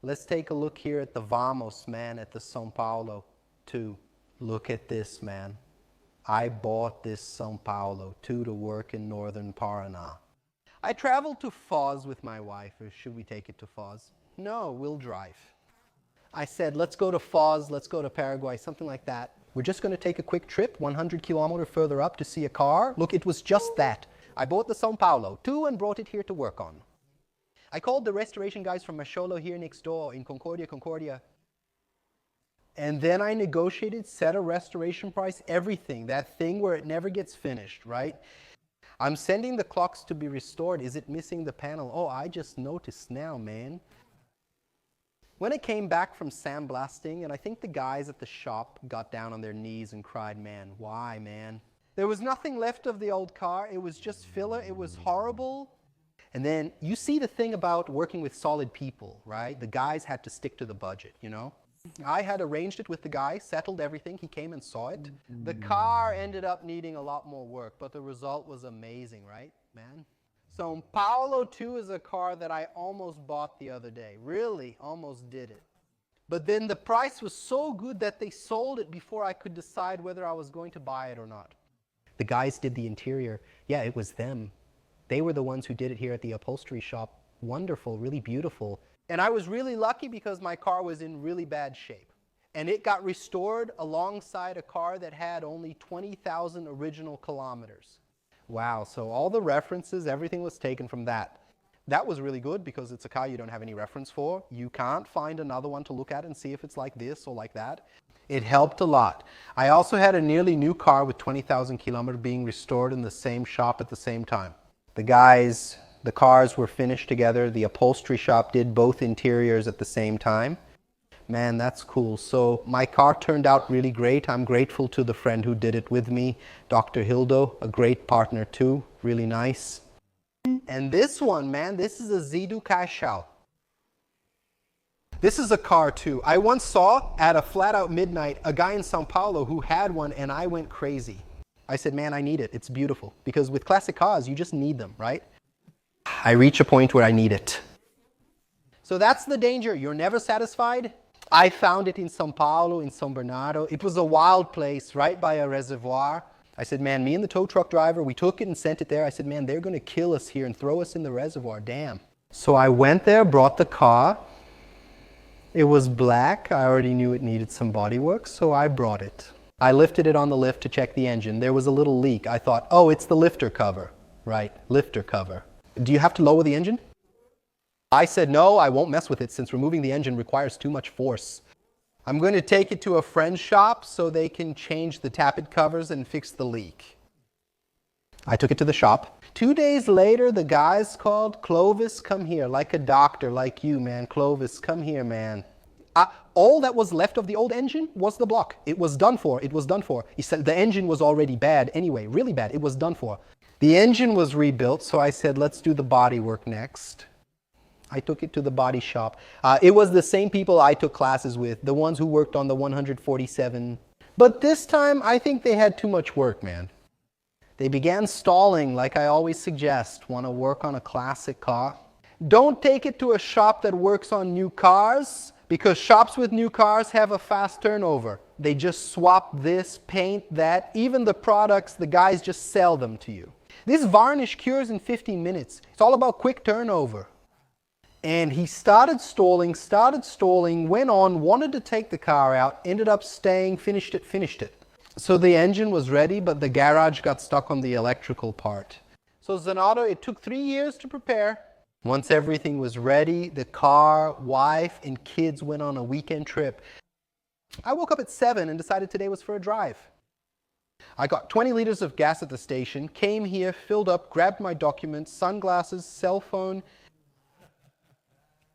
Let's take a look here at the Vamos, man, at the São Paulo, too. Look at this, man. I bought this São Paulo, too, to work in northern Paraná. I traveled to Foz with my wife, or should we take it to Foz? No, we'll drive. I said, let's go to Foz, let's go to Paraguay, something like that. We're just going to take a quick trip, 100 kilometers further up to see a car. Look, it was just that. I bought the São Paulo, too, and brought it here to work on. I called the restoration guys from Macholo here next door in Concordia. And then I negotiated, set a restoration price, everything. That thing where it never gets finished, right? I'm sending the clocks to be restored. Is it missing the panel? Oh, I just noticed now, man. When it came back from sandblasting, and I think the guys at the shop got down on their knees and cried, man, why, man? There was nothing left of the old car. It was just filler. It was horrible. And then you see the thing about working with solid people, right? The guys had to stick to the budget, you know? I had arranged it with the guy, settled everything. He came and saw it. The car ended up needing a lot more work, but the result was amazing, right, man? São Paulo 2 is a car that I almost bought the other day. Really, almost did it. But then the price was so good that they sold it before I could decide whether I was going to buy it or not. The guys did the interior. Yeah, it was them. They were the ones who did it here at the upholstery shop. Wonderful, really beautiful. And I was really lucky because my car was in really bad shape. And it got restored alongside a car that had only 20,000 original kilometers. Wow, so all the references, everything was taken from that. That was really good because it's a car you don't have any reference for. You can't find another one to look at and see if it's like this or like that. It helped a lot. I also had a nearly new car with 20,000 kilometers being restored in the same shop at the same time. The cars were finished together. The upholstery shop did both interiors at the same time. Man, that's cool. So my car turned out really great. I'm grateful to the friend who did it with me, Dr. Hildo, a great partner too, really nice. And this one, man, this is a Zidu Caixão. This is a car too. I once saw at a flat out midnight a guy in Sao Paulo who had one, and I went crazy. I said, man, I need it. It's beautiful. Because with classic cars, you just need them, right? I reach a point where I need it. So that's the danger. You're never satisfied. I found it in Sao Paulo, in São Bernardo. It was a wild place right by a reservoir. I said, man, me and the tow truck driver, we took it and sent it there. I said, man, they're going to kill us here and throw us in the reservoir. Damn. So I went there, brought the car. It was black. I already knew it needed some body work, so I brought it. I lifted it on the lift to check the engine. There was a little leak. I thought, oh, it's the lifter cover. Right, lifter cover. Do you have to lower the engine? I said, no, I won't mess with it since removing the engine requires too much force. I'm going to take it to a friend's shop so they can change the tappet covers and fix the leak. I took it to the shop. 2 days later, the guys called, Clovis, come here, like a doctor, like you, man. Clovis, come here, man. All that was left of the old engine was the block. It was done for. It was done for. He said the engine was already bad anyway, really bad. It was done for. The engine was rebuilt, so I said, let's do the body work next. I took it to the body shop. It was the same people I took classes with, the ones who worked on the 147. But this time, I think they had too much work, man. They began stalling, like I always suggest. Want to work on a classic car? Don't take it to a shop that works on new cars, because shops with new cars have a fast turnover. They just swap this, paint that. Even the products, the guys just sell them to you. This varnish cures in 15 minutes. It's all about quick turnover. And he started stalling, went on, wanted to take the car out, ended up staying, finished it. So the engine was ready, but the garage got stuck on the electrical part. So Zanotto, it took 3 years to prepare. Once everything was ready, the car, wife, and kids went on a weekend trip. I woke up at 7 and decided today was for a drive. I got 20 liters of gas at the station, came here, filled up, grabbed my documents, sunglasses, cell phone.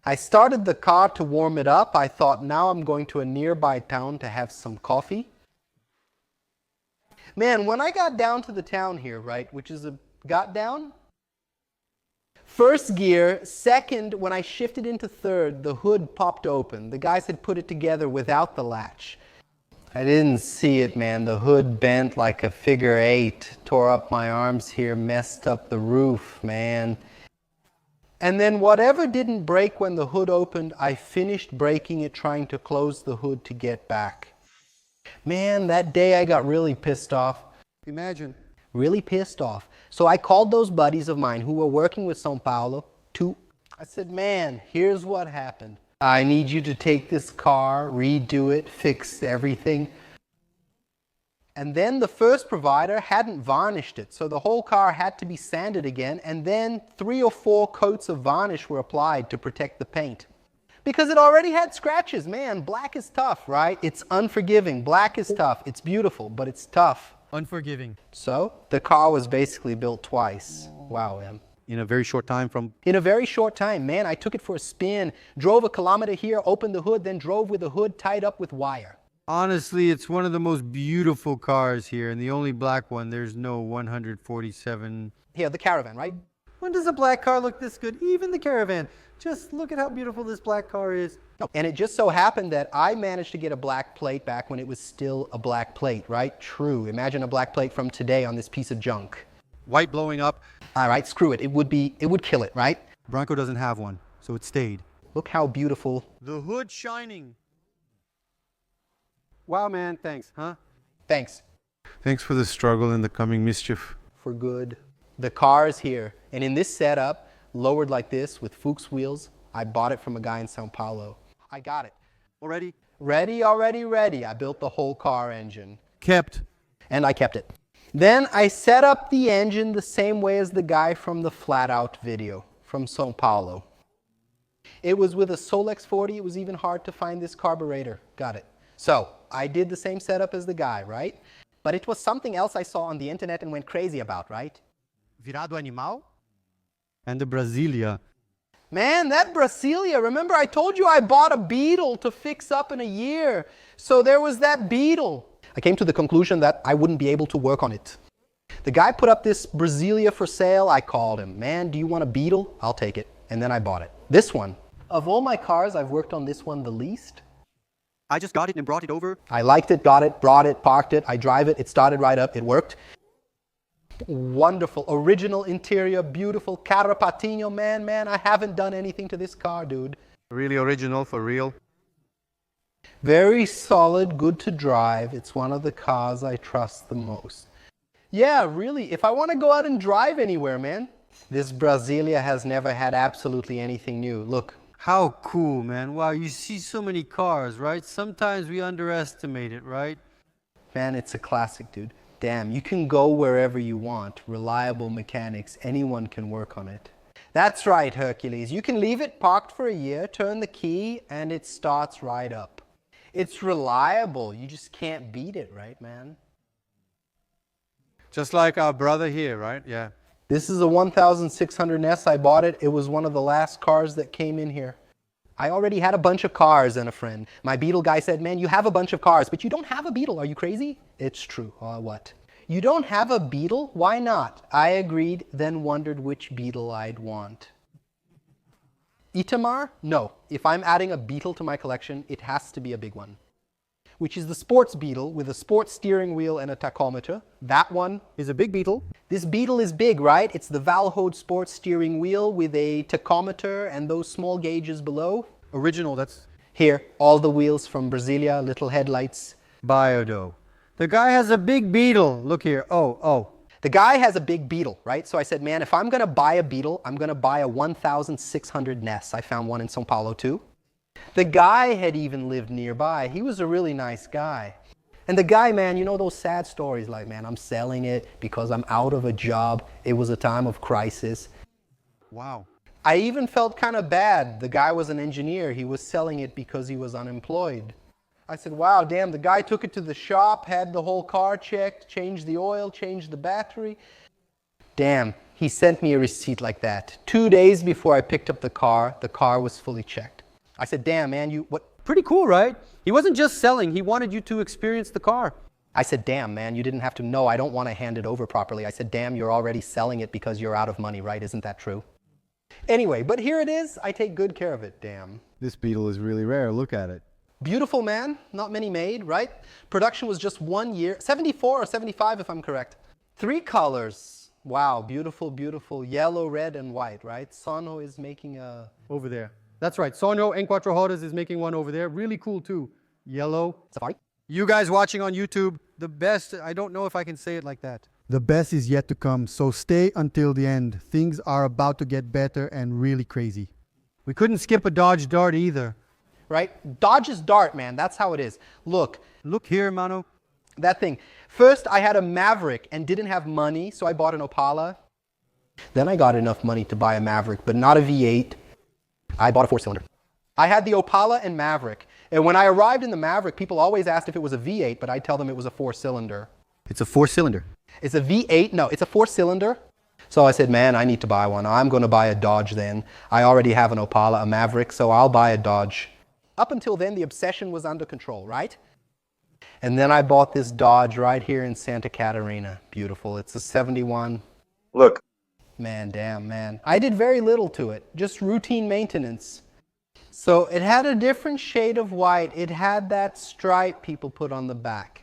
I started the car to warm it up. I thought, now I'm going to a nearby town to have some coffee. Man, when I got down to the town here, right, got down, first gear, second, when I shifted into third, the hood popped open. The guys had put it together without the latch. I didn't see it, man. The hood bent like a figure 8, tore up my arms here, messed up the roof, man. And then whatever didn't break when the hood opened, I finished breaking it trying to close the hood to get back. Man, that day I got really pissed off. Imagine. Really pissed off. So I called those buddies of mine who were working with Sao Paulo. I said, man, here's what happened. I need you to take this car, redo it, fix everything. And then the first provider hadn't varnished it, so the whole car had to be sanded again, and then 3 or 4 coats of varnish were applied to protect the paint. Because it already had scratches. Man, black is tough, right? It's unforgiving. Black is tough. It's beautiful, but it's tough. Unforgiving. So the car was basically built twice. Wow, Em. In a very short time from... In a very short time, man, I took it for a spin, drove a kilometer here, opened the hood, then drove with the hood tied up with wire. Honestly, it's one of the most beautiful cars here, and the only black one. There's no 147. Here, the Caravan, right? When does a black car look this good? Even the Caravan. Just look at how beautiful this black car is. No, and it just so happened that I managed to get a black plate back when it was still a black plate, right? True. Imagine a black plate from today on this piece of junk. White blowing up. All right, screw it. It would kill it, right? Bronco doesn't have one, so it stayed. Look how beautiful. The hood shining. Wow, man, thanks, huh? Thanks. Thanks for the struggle and the coming mischief. For good. The car is here, and in this setup, lowered like this with Fuchs wheels, I bought it from a guy in Sao Paulo. I got it. Already? Ready, already ready. I built the whole car engine. Kept. And I kept it. Then I set up the engine the same way as the guy from the Flat Out video from Sao Paulo. It was with a Solex 40. It was even hard to find this carburetor. Got it. So I did the same setup as the guy, right? But it was something else I saw on the internet and went crazy about, right? Virado animal? And the Brasília. Man, that Brasília, remember I told you I bought a Beetle to fix up in a year. So there was that Beetle. I came to the conclusion that I wouldn't be able to work on it. The guy put up this Brasília for sale. I called him. Man, do you want a Beetle? I'll take it. And then I bought it. This one, Of all my cars, I've worked on this one the least. I just got it and brought it over. I liked it, got it, brought it, parked it, I drive it, it started right up, it worked. Wonderful, original interior, beautiful, Carapatino, man, I haven't done anything to this car, dude. Really original, for real. Very solid, good to drive. It's one of the cars I trust the most. Yeah, really, if I want to go out and drive anywhere, man, this Brasília has never had absolutely anything new. Look. How cool, man. Wow, you see so many cars, right? Sometimes we underestimate it, right? Man, it's a classic, dude. Damn, you can go wherever you want. Reliable mechanics, anyone can work on it. That's right, Hercules. You can leave it parked for a year, turn the key, and it starts right up. It's reliable. You just can't beat it, right, man? Just like our brother here, right? Yeah. This is a 1600S. I bought it. It was one of the last cars that came in here. I already had a bunch of cars and a friend. My Beetle guy said, man, you have a bunch of cars, but you don't have a Beetle. Are you crazy? It's true. What? You don't have a Beetle? Why not? I agreed, then wondered which Beetle I'd want. Itamar? No. If I'm adding a Beetle to my collection, it has to be a big one, which is the sports Beetle with a sports steering wheel and a tachometer. That one is a big Beetle. This Beetle is big, right? It's the Valhode sports steering wheel with a tachometer and those small gauges below. Original, that's... Here, all the wheels from Brasília, little headlights. Biodo. The guy has a big Beetle. Look here. Oh. The guy has a big Beetle, right? So I said, man, if I'm going to buy a Beetle, I'm going to buy a 1600 NES. I found one in São Paulo too. The guy had even lived nearby. He was a really nice guy. And the guy, man, you know those sad stories like, man, I'm selling it because I'm out of a job. It was a time of crisis. Wow. I even felt kind of bad. The guy was an engineer. He was selling it because he was unemployed. I said, wow, damn, the guy took it to the shop, had the whole car checked, changed the oil, changed the battery. Damn, he sent me a receipt like that. 2 days before I picked up the car was fully checked. I said, damn, man, what? Pretty cool, right? He wasn't just selling, he wanted you to experience the car. I said, damn, man, you didn't have to know. I don't want to hand it over properly. I said, damn, you're already selling it because you're out of money, right? Isn't that true? Anyway, but here it is. I take good care of it, damn. This Beetle is really rare. Look at it. Beautiful, man. Not many made, right? Production was just 1 year. 74 or 75, if I'm correct. 3 colors. Wow, beautiful, beautiful. Yellow, red, and white, right? Sono is making a... Over there. That's right. Sonio and Quattro Rodas is making one over there. Really cool too. Yellow. Safari? You guys watching on YouTube, the best, I don't know if I can say it like that. The best is yet to come, so stay until the end. Things are about to get better and really crazy. We couldn't skip a Dodge Dart either. Right? Dodge is Dart, man. That's how it is. Look. Look here, Mano. That thing. First, I had a Maverick and didn't have money, so I bought an Opala. Then I got enough money to buy a Maverick, but not a V8. I bought a 4-cylinder. I had the Opala and Maverick. And when I arrived in the Maverick, people always asked if it was a V8, but I'd tell them it was a 4-cylinder. It's a 4-cylinder. It's a V8? No, it's a 4-cylinder. So I said, man, I need to buy one. I'm going to buy a Dodge then. I already have an Opala, a Maverick, so I'll buy a Dodge. Up until then, the obsession was under control, right? And then I bought this Dodge right here in Santa Catarina. Beautiful. It's a 71. Look. Man, damn, man. I did very little to it. Just routine maintenance. So it had a different shade of white. It had that stripe people put on the back.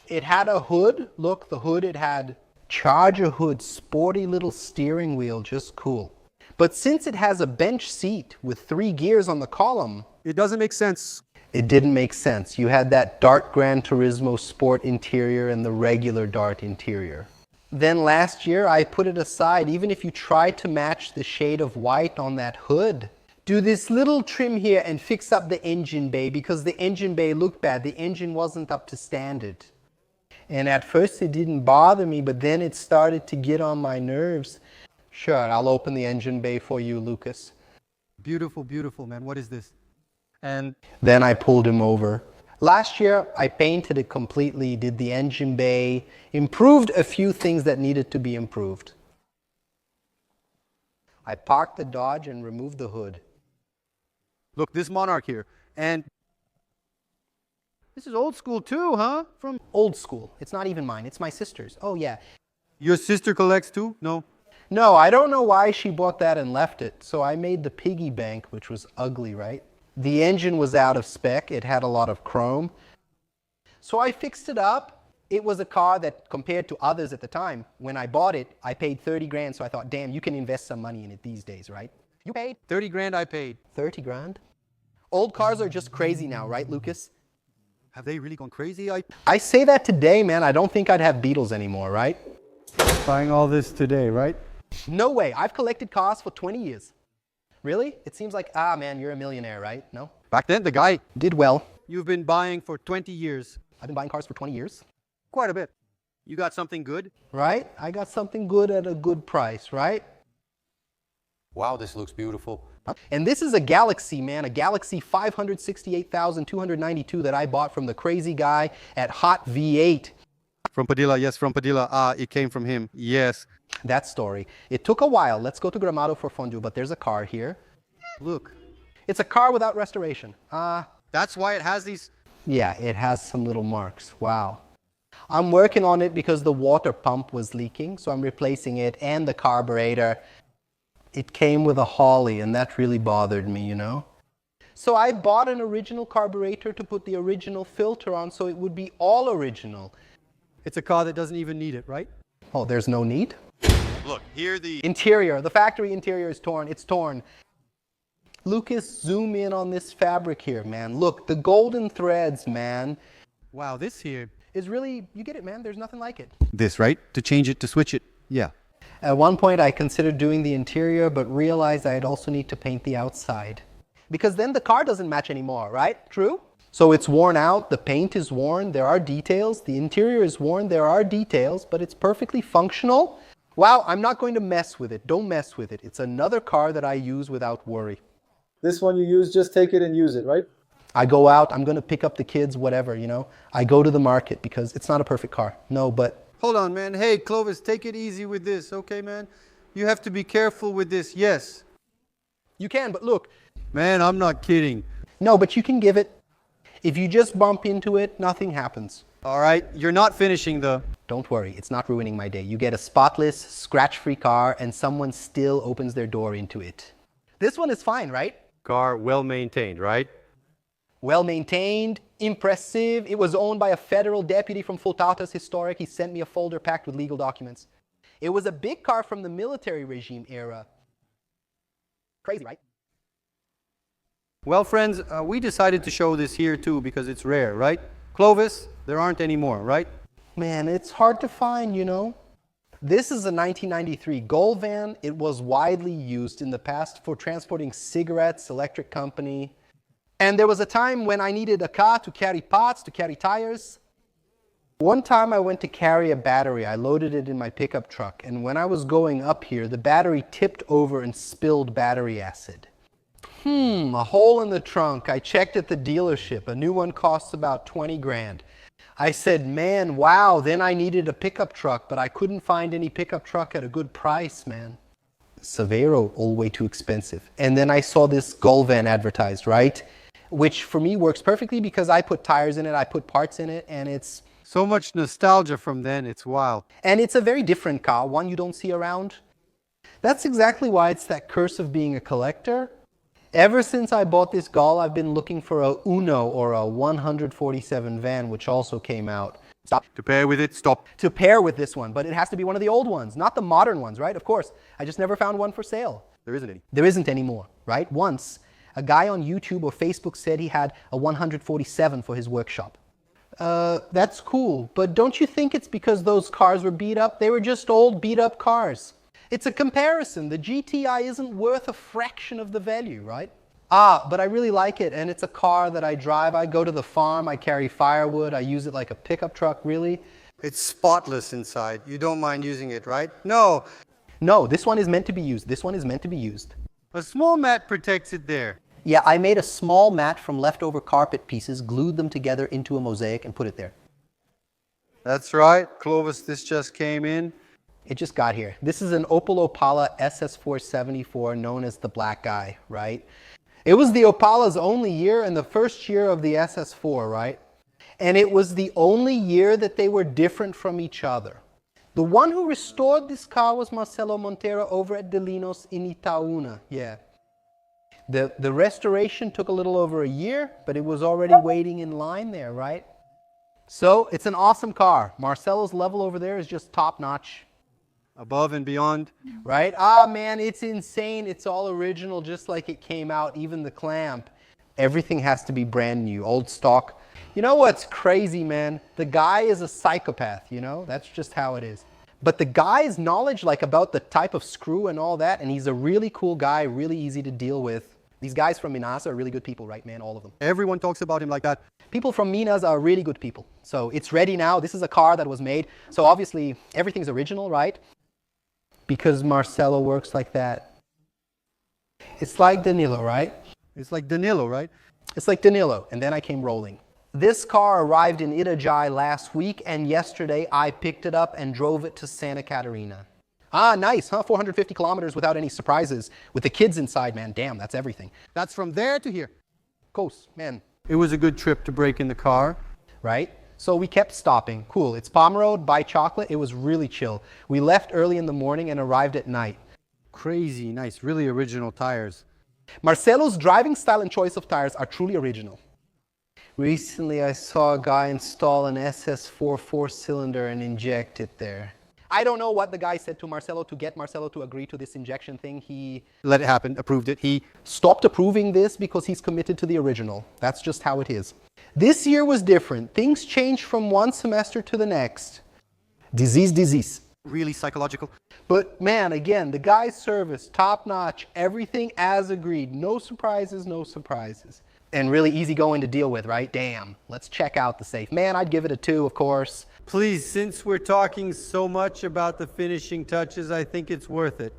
It had a hood. Look, the hood, it had Charger hood, sporty little steering wheel, just cool. But since it has a bench seat with 3 gears on the column, it doesn't make sense. It didn't make sense. You had that Dart Gran Turismo Sport interior and the regular Dart interior. Then last year I put it aside. Even if you try to match the shade of white on that hood, do this little trim here and fix up the engine bay, because the engine bay looked bad. The engine wasn't up to standard. And at first it didn't bother me, but then it started to get on my nerves. Sure, I'll open the engine bay for you, Lucas. Beautiful, beautiful, man. What is this? And then I pulled him over. Last year, I painted it completely, did the engine bay, improved a few things that needed to be improved. I parked the Dodge and removed the hood. Look, this Monarch here. And this is old school too, huh? From old school. It's not even mine. It's my sister's. Oh, yeah. Your sister collects too? No? No, I don't know why she bought that and left it. So I made the piggy bank, which was ugly, right? The engine was out of spec. It had a lot of chrome. So I fixed it up. It was a car that, compared to others at the time, when I bought it, I paid 30 grand. So I thought, damn, you can invest some money in it these days, right? You paid 30 grand I paid. 30 grand? Old cars are just crazy now, right, Lucas? Have they really gone crazy? I say that today, man. I don't think I'd have Beetles anymore, right? Buying all this today, right? No way. I've collected cars for 20 years. Really? It seems like, man, you're a millionaire, right? No? Back then, the guy Did well. you've been buying for 20 years. I've been buying cars for 20 years. Quite a bit. You got something good? Right? I got something good at a good price, right? Wow, this looks beautiful. And this is a Galaxy, man, a Galaxy 568,292 that I bought from the crazy guy at Hot V8. From Padilla, yes, from Padilla. It came from him. Yes. That story. It took a while. Let's go to Gramado for fondue, but there's a car here. Look, It's a car without restoration. that's why it has these. Yeah, it has some little marks. Wow. I'm working on it because the water pump was leaking, so I'm replacing it and the carburetor. It came with a Holly, and that really bothered me, you know? So I bought an original carburetor to put the original filter on so it would be all original. It's a car that doesn't even need it, right? Oh, there's no need? Look, here the Interior. The factory interior is torn. It's torn. Lucas, zoom in on this fabric here, man. Look, the golden threads, man, Wow, this here. is really, you get it, man. There's nothing like it. This, right? To change it, to switch it. Yeah. At one point, I considered doing the interior, but realized I'd also need to paint the outside. Because then the car doesn't match anymore, right? True? So it's worn out, the paint is worn, there are details, the interior is worn, there are details, but it's perfectly functional. Wow, I'm not going to mess with it. Don't mess with it. It's another car that I use without worry. This one you use, just take it and use it, right? I go out, I'm going to pick up the kids, whatever, you know. I go to the market because it's not a perfect car. No, but Hold on, man. Hey, Clovis, take it easy with this, okay, man? You have to be careful with this. Yes. you can, but look. Man, I'm not kidding. No, but you can give it. If you just bump into it, nothing happens. All right, you're not finishing the. Don't worry, it's not ruining my day. You get a spotless, scratch-free car and someone still opens their door into it. This one is fine, right? car well maintained, right? Well-maintained, impressive. It was owned by a federal deputy from Fultauta's Historic. He sent me a folder packed with legal documents. It was a big car from the military regime era. Crazy, right? Well, friends, we decided to show this here too because it's rare, right? Clovis, there aren't any more, right? Man, it's hard to find, you know. This is a 1993 Gold van. It was widely used in the past for transporting cigarettes, electric company. And there was a time when I needed a car to carry parts, to carry tires. One time I went to carry a battery. I loaded it in my pickup truck. And when I was going up here, the battery tipped over and spilled battery acid. A hole in the trunk. I checked at the dealership. A new one costs about 20 grand. I said, man, wow, then I needed a pickup truck, but I couldn't find any pickup truck at a good price, man. Savero, all way too expensive. And then I saw this Gull van advertised, right? Which for me works perfectly because I put tires in it, I put parts in it, and it's So much nostalgia from then, it's wild. a very different car, one you don't see around. That's exactly why it's that curse of being a collector. Ever since I bought this Gull, I've been looking for a Uno or a 147 van, which also came out. Stop. To pair with it, stop. To pair with this one, but it has to be one of the old ones, not the modern ones, right? Of course. I just never found one for sale. There isn't any. There isn't anymore, right? Once, a guy on YouTube or Facebook said he had a 147 for his workshop. That's cool, but don't you think it's because those cars were beat up? They were just old, beat up cars. It's a comparison. The GTI isn't worth a fraction of the value, right? But I really like it, and it's a car that I drive. I go to the farm, I carry firewood, I use it like a pickup truck, really. It's spotless inside. You don't mind using it, right? No. No, this one is meant to be used. This one is meant to be used. A small mat protects it there. Yeah, I made a small mat from leftover carpet pieces, glued them together into a mosaic, and put it there. That's right. Clovis, this just came in. It just got here. This is an Opala SS474, known as the Black Guy, right? It was the Opala's only year and the first year of the SS4, right? And it was the only year that they were different from each other. The one who restored this car was Marcelo Montero over at Delinos in Itaúna. Yeah. The restoration took a little over a year, but it was already waiting in line there, right? So it's an awesome car. Marcelo's level over there is just top notch. Above and beyond. Right? Ah, man, it's insane. It's all original, just like it came out, even the clamp. Everything has to be brand new, old stock. You know what's crazy, man? The guy is a psychopath, you know? That's just how it is. But the guy's knowledge, like about the type of screw and all that, and he's a really cool guy, really easy to deal with. These guys from Minas are really good people, right, man? All of them. Everyone talks about him like that. People from Minas are really good people. So it's ready now. This is a car that was made. So obviously, everything's original, right? Because Marcelo works like that. It's like Danilo, right? It's like Danilo, right? It's like Danilo. And then I came rolling. This car arrived in Irajai last week, and yesterday I picked it up and drove it to Santa Catarina. Ah, nice, huh? 450 kilometers without any surprises. With the kids inside, man. Damn, that's everything. That's from there to here. Coast, man. It was a good trip to break in the car. Right? So we kept stopping. Cool. It's Palm Road, buy chocolate. It was really chill. We left early in the morning and arrived at night. Crazy, nice, really original tires. Marcelo's driving style and choice of tires are truly original. Recently, I saw a guy install an SS4 four-cylinder and inject it there. I don't know what the guy said to Marcelo to get Marcelo to agree to this injection thing. He Let it happen, approved it. He stopped approving this because he's committed to the original. That's just how it is. This year was different. Things changed from one semester to the next. Disease. Really psychological. But man, again, the guy's service, top notch, everything as agreed. No surprises. And really easygoing to deal with, right? Damn. Let's check out the safe. Man, I'd give it a 2, of course. Please, since we're talking so much about the finishing touches, I think it's worth it.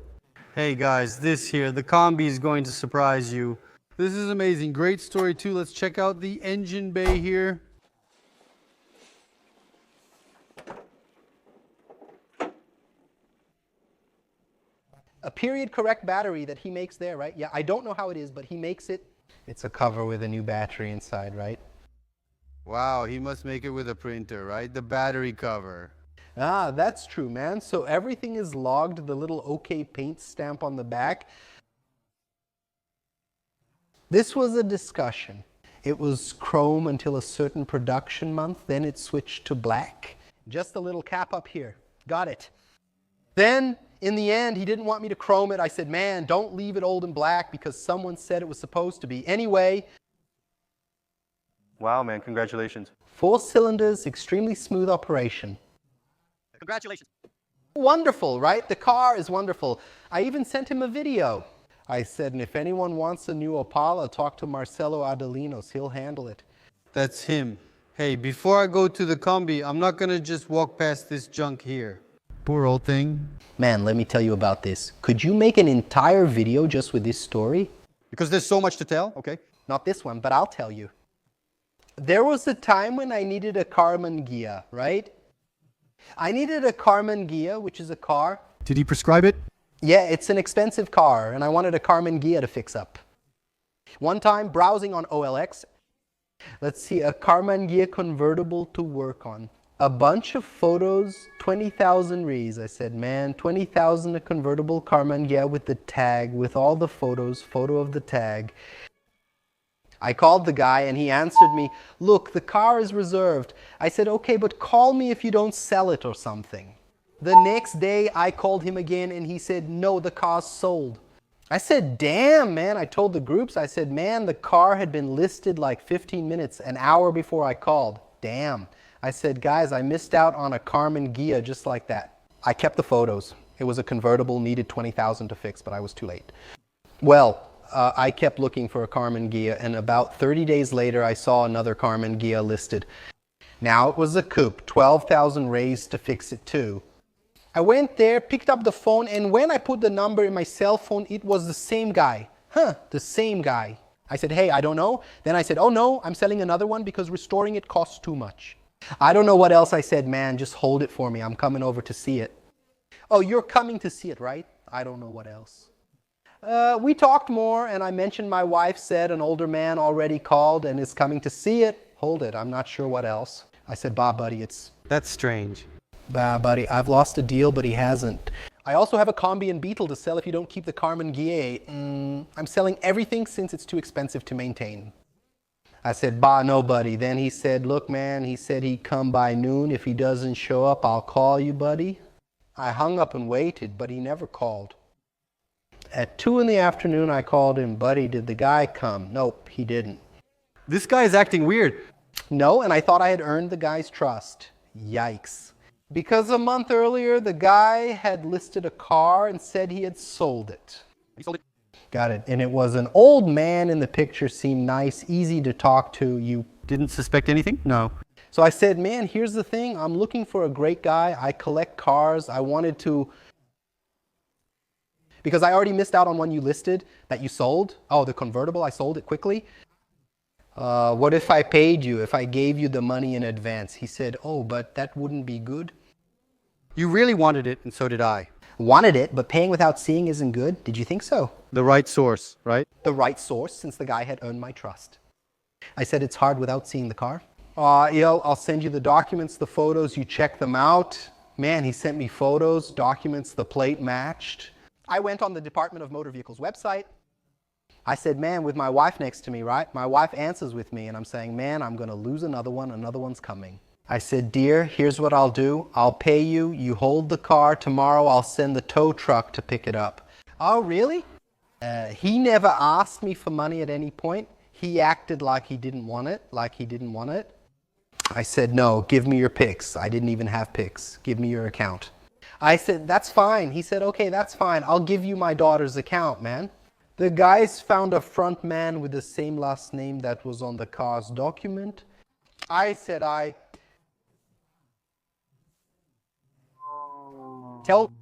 Hey guys, this here, the combi is going to surprise you. This is amazing. Great story too. Let's check out the engine bay here. A period correct battery that he makes there, right? Yeah, I don't know how it is, but he makes it. It's a cover with a new battery inside, right? Wow, he must make it with a printer, right? The battery cover. Ah, that's true, man. So everything is logged, the little OK Paint stamp on the back. This was a discussion. It was chrome until a certain production month, then it switched to black. Just a little cap up here. Got it. Then, in the end, he didn't want me to chrome it. I said, man, don't leave it old and black because someone said it was supposed to be. Anyway. Wow, man, congratulations. 4 cylinders, extremely smooth operation. Congratulations. Wonderful, right? The car is wonderful. I even sent him a video. I said, and if anyone wants a new Opala, talk to Marcelo Adelinos. He'll handle it. That's him. Hey, before I go to the combi, I'm not gonna just walk past this junk here. Poor old thing. Man, let me tell you about this. Could you make an entire video just with this story? Because there's so much to tell, okay? Not this one, but I'll tell you. There was a time when I needed a Carmen Ghia, right? I needed a Carmen Ghia, which is a car. Did he prescribe it? Yeah, it's an expensive car, and I wanted a Carmen Ghia to fix up. One time, browsing on OLX, let's see, a Carmen Ghia convertible to work on. A bunch of photos, 20,000 reads. I said, man, 20,000 a convertible Carmen Ghia with the tag, with all the photos, photo of the tag. I called the guy and he answered me, look, the car is reserved. I said, okay, but call me if you don't sell it or something. The next day I called him again and he said, no, the car's sold. I said, damn, man. I told the groups, I said, man, the car had been listed like 15 minutes, an hour before I called. Damn. I said, guys, I missed out on a Carmen Ghia just like that. I kept the photos. It was a convertible, needed 20,000 to fix, but I was too late. Well, I kept looking for a Carmen Ghia, and about 30 days later, I saw another Carmen Ghia listed. Now it was a coupe, 12,000 raised to fix it too. I went there, picked up the phone, and when I put the number in my cell phone, it was the same guy. The same guy. I said, hey, I don't know. Then I said, oh no, I'm selling another one because restoring it costs too much. I don't know what else I said, man, just hold it for me. I'm coming over to see it. Oh, you're coming to see it, right? I don't know what else. We talked more, and I mentioned my wife said an older man already called and is coming to see it. Hold it, I'm not sure what else. I said, bah, buddy, That's strange. Bah, buddy, I've lost a deal, but he hasn't. I also have a Combi and Beetle to sell if you don't keep the Carmen Guille. I'm selling everything since it's too expensive to maintain. I said, bah, no, buddy. Then he said, look, man, he said he'd come by noon. If he doesn't show up, I'll call you, buddy. I hung up and waited, but he never called. At 2 in the afternoon, I called him, buddy, did the guy come? Nope, he didn't. This guy is acting weird. No, and I thought I had earned the guy's trust. Yikes. Because a month earlier, the guy had listed a car and said he had sold it. He sold it. Got it. And it was an old man in the picture, seemed nice, easy to talk to. You Didn't suspect anything? No. So I said, man, here's the thing. I'm looking for a great guy. I collect cars. I wanted to, because I already missed out on one you listed that you sold. Oh, the convertible, I sold it quickly. What if I paid you, if I gave you the money in advance? He said, oh, but that wouldn't be good. You really wanted it, and so did I. Wanted it, but paying without seeing isn't good. Did you think so? The right source, right? The right source, since the guy had earned my trust. I said, it's hard without seeing the car. I'll send you the documents, the photos, you check them out. Man, he sent me photos, documents, the plate matched. I went on the Department of Motor Vehicles website. I said, man, with my wife next to me, right? My wife answers with me, and I'm saying, man, I'm going to lose another one's coming. I said, dear, here's what I'll do. I'll pay you, you hold the car, tomorrow I'll send the tow truck to pick it up. Oh, really? He never asked me for money at any point. He acted like he didn't want it, I said, no, give me your pics. I didn't even have pics. Give me your account. I said, that's fine. He said, okay, that's fine. I'll give you my daughter's account, man. The guys found a front man with the same last name that was on the car's document. I said, tell...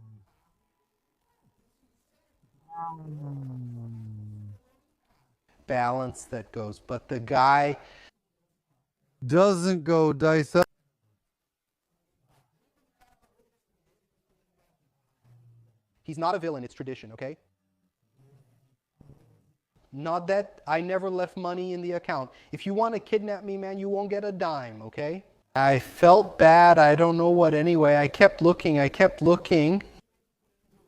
balance that goes, but the guy Doesn't go dice up. he's not a villain, it's tradition, okay? Not that I never left money in the account. If you want to kidnap me, man, you won't get a dime, okay? I felt bad, I don't know what anyway. I kept looking.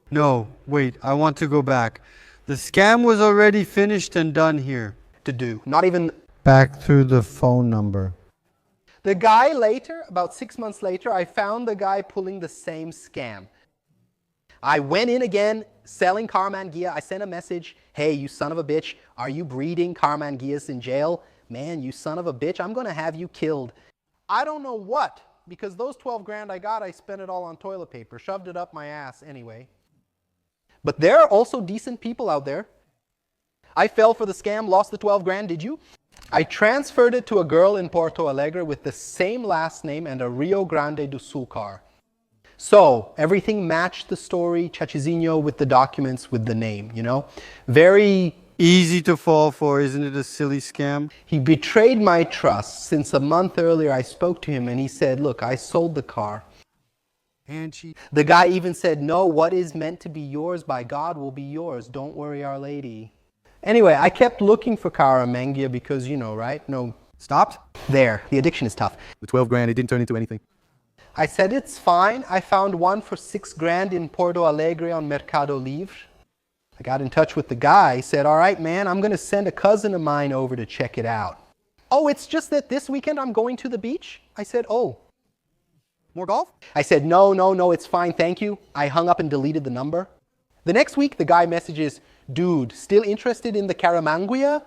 No, wait, I want to go back. The scam was already finished and done here. To do. Not even... Back through the phone number. The guy later, about 6 months later, I found the guy pulling the same scam. I went in again, selling Carman Gia. I sent a message, hey, you son of a bitch, are you breeding Carman Gias in jail? Man, you son of a bitch, I'm going to have you killed. I don't know what, because those 12 grand I got, I spent it all on toilet paper, shoved it up my ass anyway. But there are also decent people out there. I fell for the scam, lost the 12 grand, did you? I transferred it to a girl in Porto Alegre with the same last name and a Rio Grande do Sul car. So, everything matched the story, Chachizinho with the documents, with the name, you know? Very easy to fall for, isn't it a silly scam? He betrayed my trust. Since a month earlier I spoke to him and he said, look, I sold the car. And she... The guy even said, no, what is meant to be yours by God will be yours. Don't worry, Our Lady. Anyway, I kept looking for Caravan because, you know, right? No. Stopped? There. The addiction is tough. The 12 grand, it didn't turn into anything. I said, it's fine. I found one for 6 grand in Porto Alegre on Mercado Livre. I got in touch with the guy. He said, all right, man, I'm going to send a cousin of mine over to check it out. Oh, it's just that this weekend I'm going to the beach? I said, oh. More golf? I said, no, it's fine, thank you. I hung up and deleted the number. The next week, the guy messages, dude, still interested in the Caramanguia?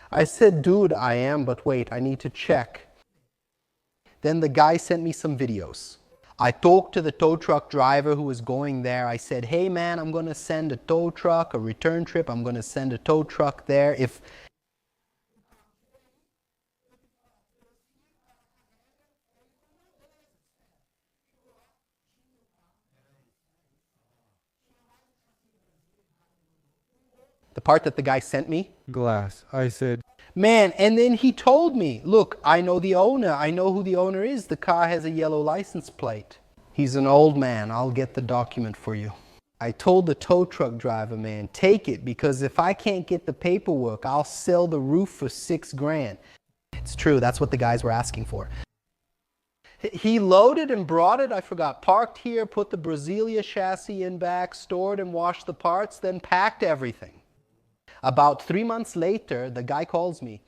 I said, dude, I am, but wait, I need to check. Then the guy sent me some videos. I talked to the tow truck driver who was going there. I said, hey man, I'm going to send a tow truck, a return trip. I'm going to send a tow truck there. If the part that the guy sent me. Glass. I said... Man, and then he told me, look, I know the owner. I know who the owner is. The car has a yellow license plate. He's an old man. I'll get the document for you. I told the tow truck driver, man, take it, because if I can't get the paperwork, I'll sell the roof for 6 grand. It's true. That's what the guys were asking for. He loaded and brought it, I forgot, parked here, put the Brasília chassis in back, stored and washed the parts, then packed everything. About 3 months later, the guy calls me.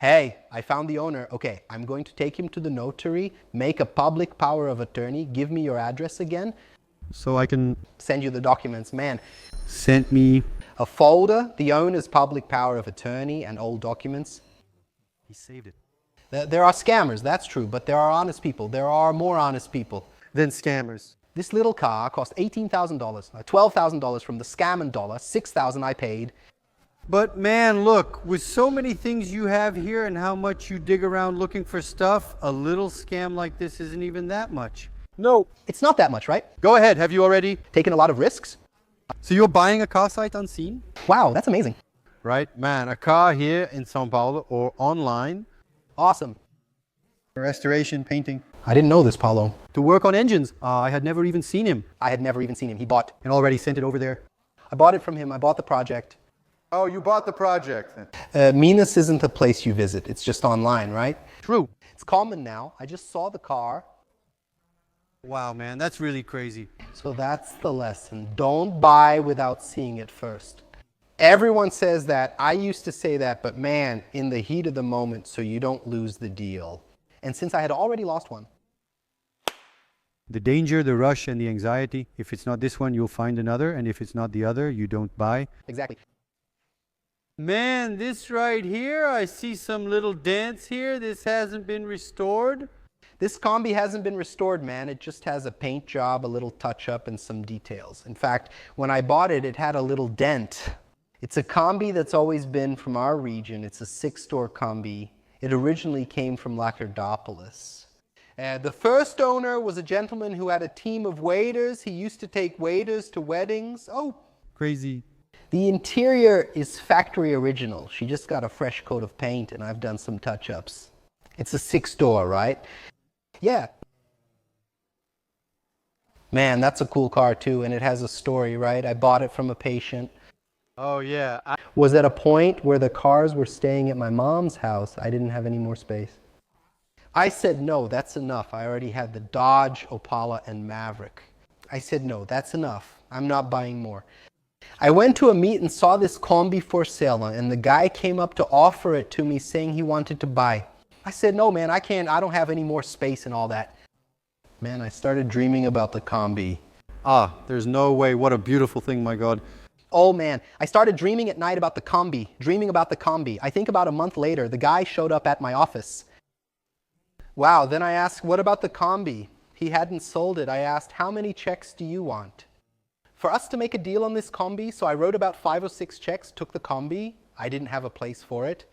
Hey, I found the owner. Okay, I'm going to take him to the notary, make a public power of attorney, give me your address again. So I can Send you the documents. Man, send me. a folder, the owner's public power of attorney and old documents. He saved it. There are scammers, that's true, but there are honest people. There are more honest people. Then scammers. This little car cost $18,000, $12,000 from the scam and dollar, $6,000 I paid. But man, look, with so many things you have here and how much you dig around looking for stuff, a little scam like this isn't even that much. No. It's not that much, right? Go ahead, have you already? Taken a lot of risks. So you're buying a car sight unseen? Wow, that's amazing. Right, man, a car here in Sao Paulo or online. Awesome. Restoration, painting. I didn't know this, Paulo. To work on engines. I had never even seen him I had never even seen him. He bought. and already sent it over there. I bought it from him. I bought the project. Oh, you bought the project then? Minas isn't a place you visit. It's just online, right? True. It's common now. I just saw the car. Wow, man, that's really crazy. So that's the lesson. Don't buy without seeing it first. Everyone says that. I used to say that, but man, in the heat of the moment, so you don't lose the deal. And since I had already lost one, The danger, the rush, and the anxiety. If it's not this one, you'll find another. And if it's not the other, you don't buy. exactly. Man, this right here, I see some little dents here. This hasn't been restored. This combi hasn't been restored, man. It just has a paint job, a little touch-up, and some details. In fact, when I bought it, it had a little dent. It's a combi that's always been from our region. It's a 6-door combi. It originally came from Lacerdopolis. The first owner was a gentleman who had a team of waiters. He used to take waiters to weddings. Oh, Crazy. the interior is factory original. She just got a fresh coat of paint, and I've done some touch-ups. It's a 6-door, right? Yeah. Man, that's a cool car too, and it has a story, right? I bought it from a patient. Oh, yeah. Was at a point where the cars were staying at my mom's house. I didn't have any more space. I said, no, that's enough. I already had the Dodge, Opala, and Maverick. I said, no, that's enough. I'm not buying more. I went to a meet and saw this combi for sale, and the guy came up to offer it to me saying he wanted to buy. I said, no, man, I can't. I don't have any more space and all that. Man, I started dreaming about the combi. There's no way. What a beautiful thing, my God. Oh man, I started dreaming at night about the combi, dreaming about the combi. I think about a month later, the guy showed up at my office. Wow, then I asked, what about the combi? He hadn't sold it. I asked, how many checks do you want? For us to make a deal on this combi, so I wrote about 5 or 6 checks, took the combi. I didn't have a place for it.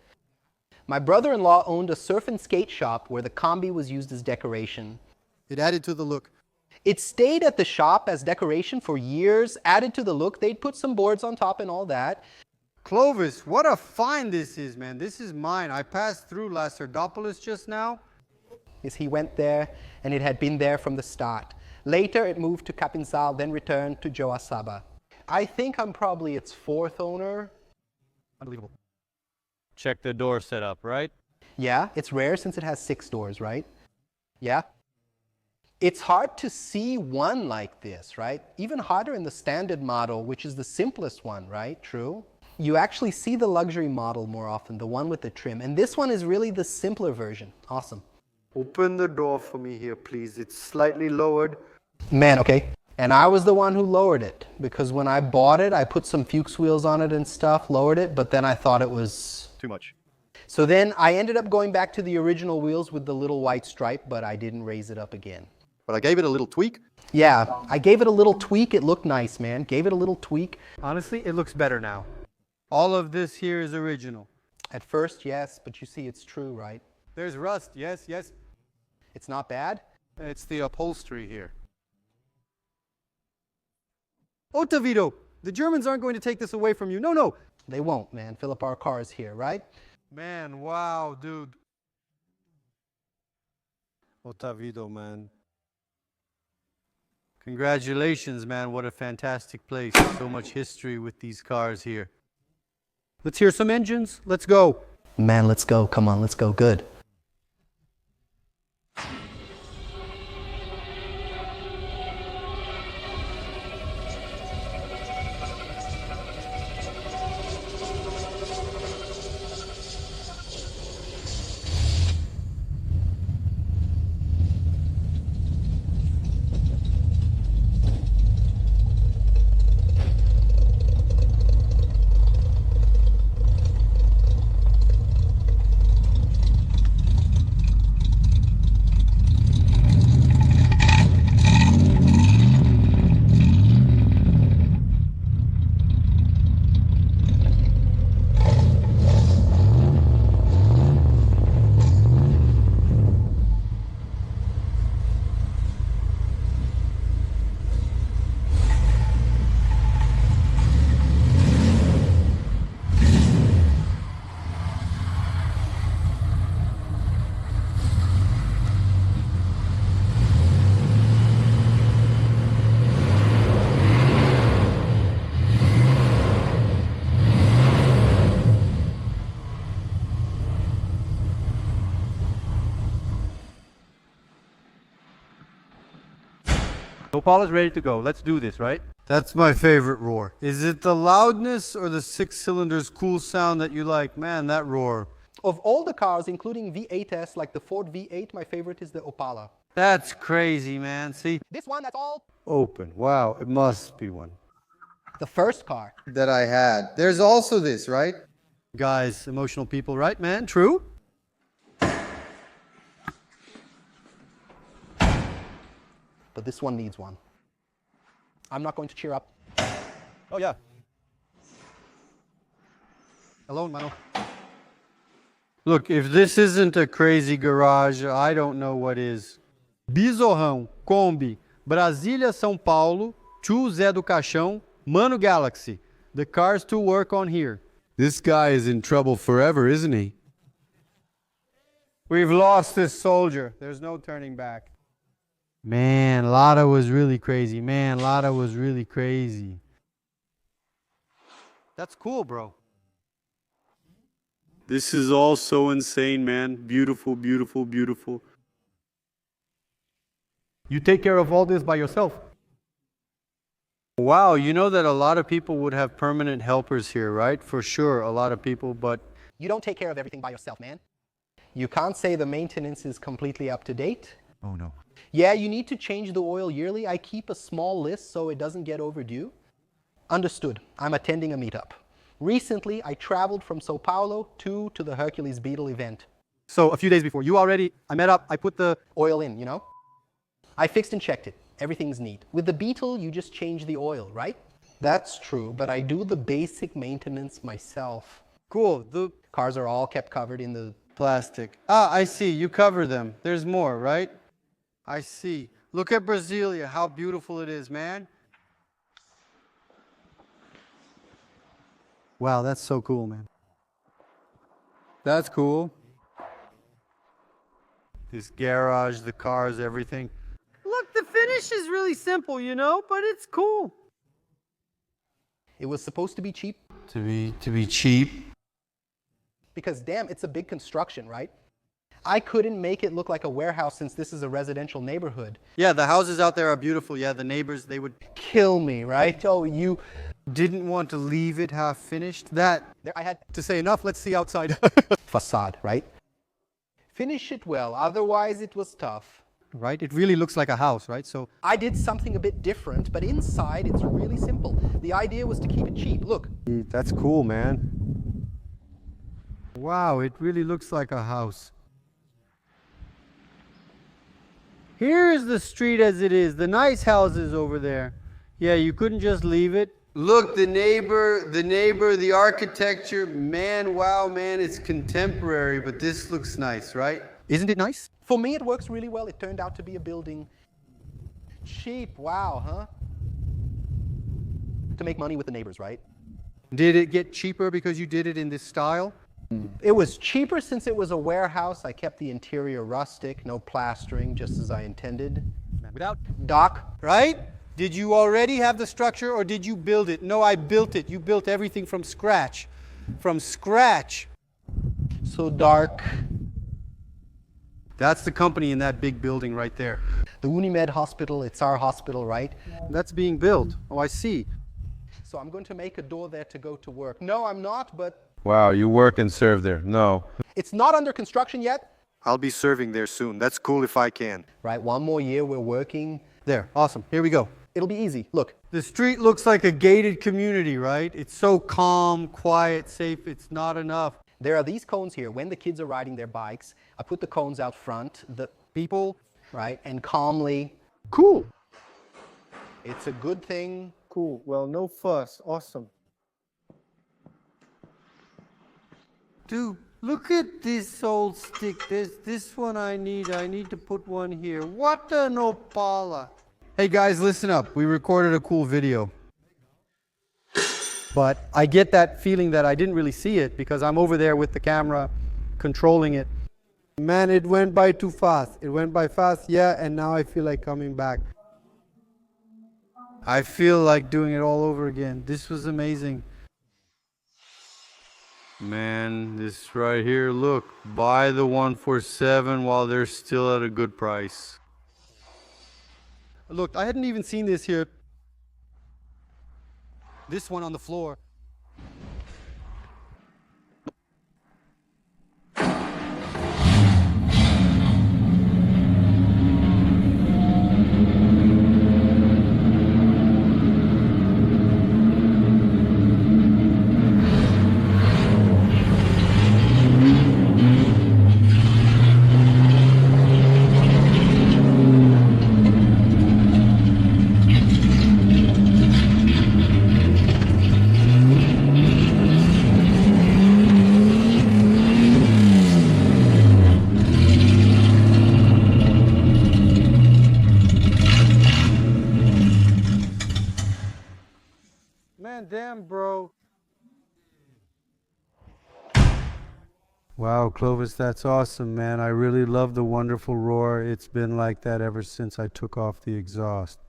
My brother-in-law owned a surf and skate shop where the combi was used as decoration. It added to the look. It stayed at the shop as decoration for years, added to the look. They'd put some boards on top and all that. Clovis, what a find this is, man. This is mine. I passed through Lacerdopolis just now. Yes, he went there, and it had been there from the start. Later, it moved to Capinzal, then returned to Joaçaba. I think I'm probably its 4th owner. Unbelievable. Check the door setup, right? Yeah, it's rare since it has 6 doors, right? Yeah. It's hard to see one like this, right? Even harder in the standard model, which is the simplest one, right? True. You actually see the luxury model more often, the one with the trim. And this one is really the simpler version. Awesome. Open the door for me here, please. It's slightly lowered. Man, okay. And I was the one who lowered it, because when I bought it, I put some Fuchs wheels on it and stuff, lowered it, but then I thought it was Too much. So then I ended up going back to the original wheels with the little white stripe, but I didn't raise it up again. But I gave it a little tweak. Yeah, I gave it a little tweak. It looked nice, man. Gave it a little tweak. Honestly, it looks better now. All of this here is original. At first, yes, but you see it's true, right? There's rust. Yes, yes. It's not bad. It's the upholstery here. Ottavito, the Germans aren't going to take this away from you. No, no. They won't, man. Philip, our car is here, right? Man, wow, dude. Ottavito, man. Congratulations, man. What a fantastic place. So much history with these cars here. Let's hear some engines. Let's go. Man, let's go. Come on, let's go. Good. Opala's ready to go. Let's do this, right? That's my favorite roar. Is it the loudness or the 6 cylinders cool sound that you like? Man, that roar. Of all the cars, including V8s, like the Ford V8, my favorite is the Opala. That's crazy, man. See? This one, that's all Open. Wow, it must be one. the first car. That I had. There's also this, right? Guys, emotional people, right, man? True? But this one needs one. I'm not going to cheer up. Oh, yeah. Alone, mano. Look, if this isn't a crazy garage, I don't know what is. Bizorrão, Kombi, Brasília, São Paulo, Tio Zé do Caixão, Mano Galaxy. The cars to work on here. This guy is in trouble forever, isn't he? We've lost this soldier. There's no turning back. Man, Lada was really crazy. Man, Lada was really crazy. That's cool, bro. This is all so insane, man. Beautiful, beautiful, beautiful. You take care of all this by yourself. Wow, you know that a lot of people would have permanent helpers here, right? For sure, a lot of people, but You don't take care of everything by yourself, man. You can't say the maintenance is completely up to date. Oh, no. Yeah, you need to change the oil yearly. I keep a small list so it doesn't get overdue. Understood. I'm attending a meetup. Recently, I traveled from Sao Paulo to the Hercules Beetle event. So a few days before, I met up, I put the Oil in, you know? I fixed and checked it. Everything's neat. With the Beetle, you just change the oil, right? That's true, but I do the basic maintenance myself. cool. The Cars are all kept covered in the... plastic. Ah, I see. You cover them. There's more, right? I see. Look at Brasília, how beautiful it is, man. Wow, that's so cool, man. That's cool. This garage, the cars, everything. Look, the finish is really simple, you know, but it's cool. It was supposed to be cheap To be cheap. because, damn, it's a big construction, right? I couldn't make it look like a warehouse since this is a residential neighborhood. Yeah, the houses out there are beautiful. Yeah, the neighbors, they would Kill me, right? Oh, you... didn't want to leave it half finished. That There, I had To say enough, let's see outside. facade, right? Finish it well, otherwise it was tough. Right? It really looks like a house, right? So I did something a bit different, but inside it's really simple. The idea was to keep it cheap. Look, That's cool, man. Wow, it really looks like a house. Here's the street as it is, the nice houses over there. Yeah, you couldn't just leave it. Look, the neighbor, the architecture. Man, wow, man, it's contemporary, but this looks nice, right? isn't it nice? for me it works really well. It turned out to be a building. Cheap, wow, huh? To make money with the neighbors, right? Did it get cheaper because you did it in this style? It was cheaper since it was a warehouse. I kept the interior rustic, no plastering, just as I intended. Without Doc, right? Did you already have the structure or did you build it? No, I built it. You built everything from scratch. From scratch. so dark. That's the company in that big building right there. The Unimed hospital, it's our hospital, right? That's being built. Oh, I see. So I'm going to make a door there to go to work. No, I'm not, but Wow, you work and serve there. No. it's not under construction yet. I'll be serving there soon. That's cool if I can. Right, one more year we're working. There, awesome. Here we go. It'll be easy. Look, The street looks like a gated community, right? It's so calm, quiet, safe. It's not enough. there are these cones here. When the kids are riding their bikes, I put the cones out front, the people, right, and calmly. Cool. It's a good thing. Cool. Well, no fuss. Awesome. Dude, look at this old stick. There's this one I need. I need to put one here. What an Opala. Hey guys, listen up. We recorded a cool video. But I get that feeling that I didn't really see it because I'm over there with the camera controlling it. Man, it went by too fast. It went by fast, yeah, and now I feel like coming back. I feel like doing it all over again. This was amazing. Man, this right here, look. Buy the 147 while they're still at a good price. Look, I hadn't even seen this here. This one on the floor. Man, damn, bro. Wow, Clovis, that's awesome, man. I really love the wonderful roar. It's been like that ever since I took off the exhaust.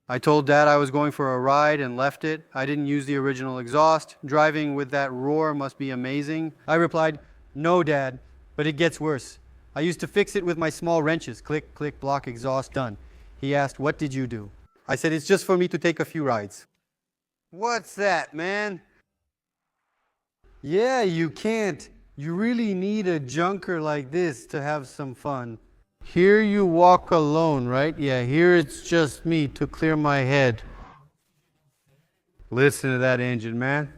I told Dad I was going for a ride and left it. I didn't use the original exhaust. Driving with that roar must be amazing. I replied, no, Dad, but it gets worse. I used to fix it with my small wrenches. Click, click, block, exhaust, done. He asked, what did you do? I said, it's just for me to take a few rides. What's that, man? Yeah, you can't. You really need a junker like this to have some fun. Here you walk alone, right? Yeah, here it's just me to clear my head. Listen to that engine, man.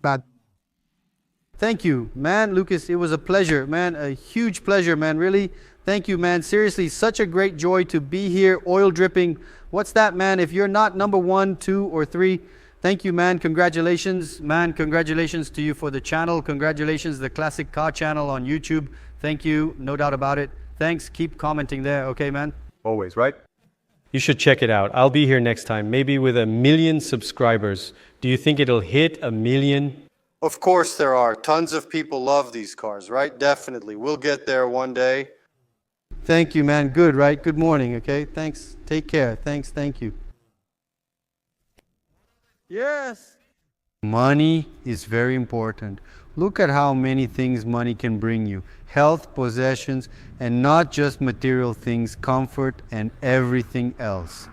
Bad. Thank you, man, Lucas. It was a pleasure, man. A huge pleasure, man. Really. Thank you, man. Seriously, such a great joy to be here. Oil dripping. What's that, man? If you're not number 1, 2, or 3, thank you, man. Congratulations, man. Congratulations to you for the channel. Congratulations, the Classic Car channel on YouTube. Thank you. No doubt about it. Thanks. Keep commenting there. Okay, man? Always, right? You should check it out. I'll be here next time, maybe with 1 million subscribers. Do you think it'll hit 1 million? Of course there are. Tons of people love these cars, right? Definitely. We'll get there one day. Thank you, man. Good, right? Good morning, okay? Thanks. Take care. Thanks. Thank you. Yes. Money is very important. Look at how many things money can bring you. Health, possessions, and not just material things, comfort, and everything else.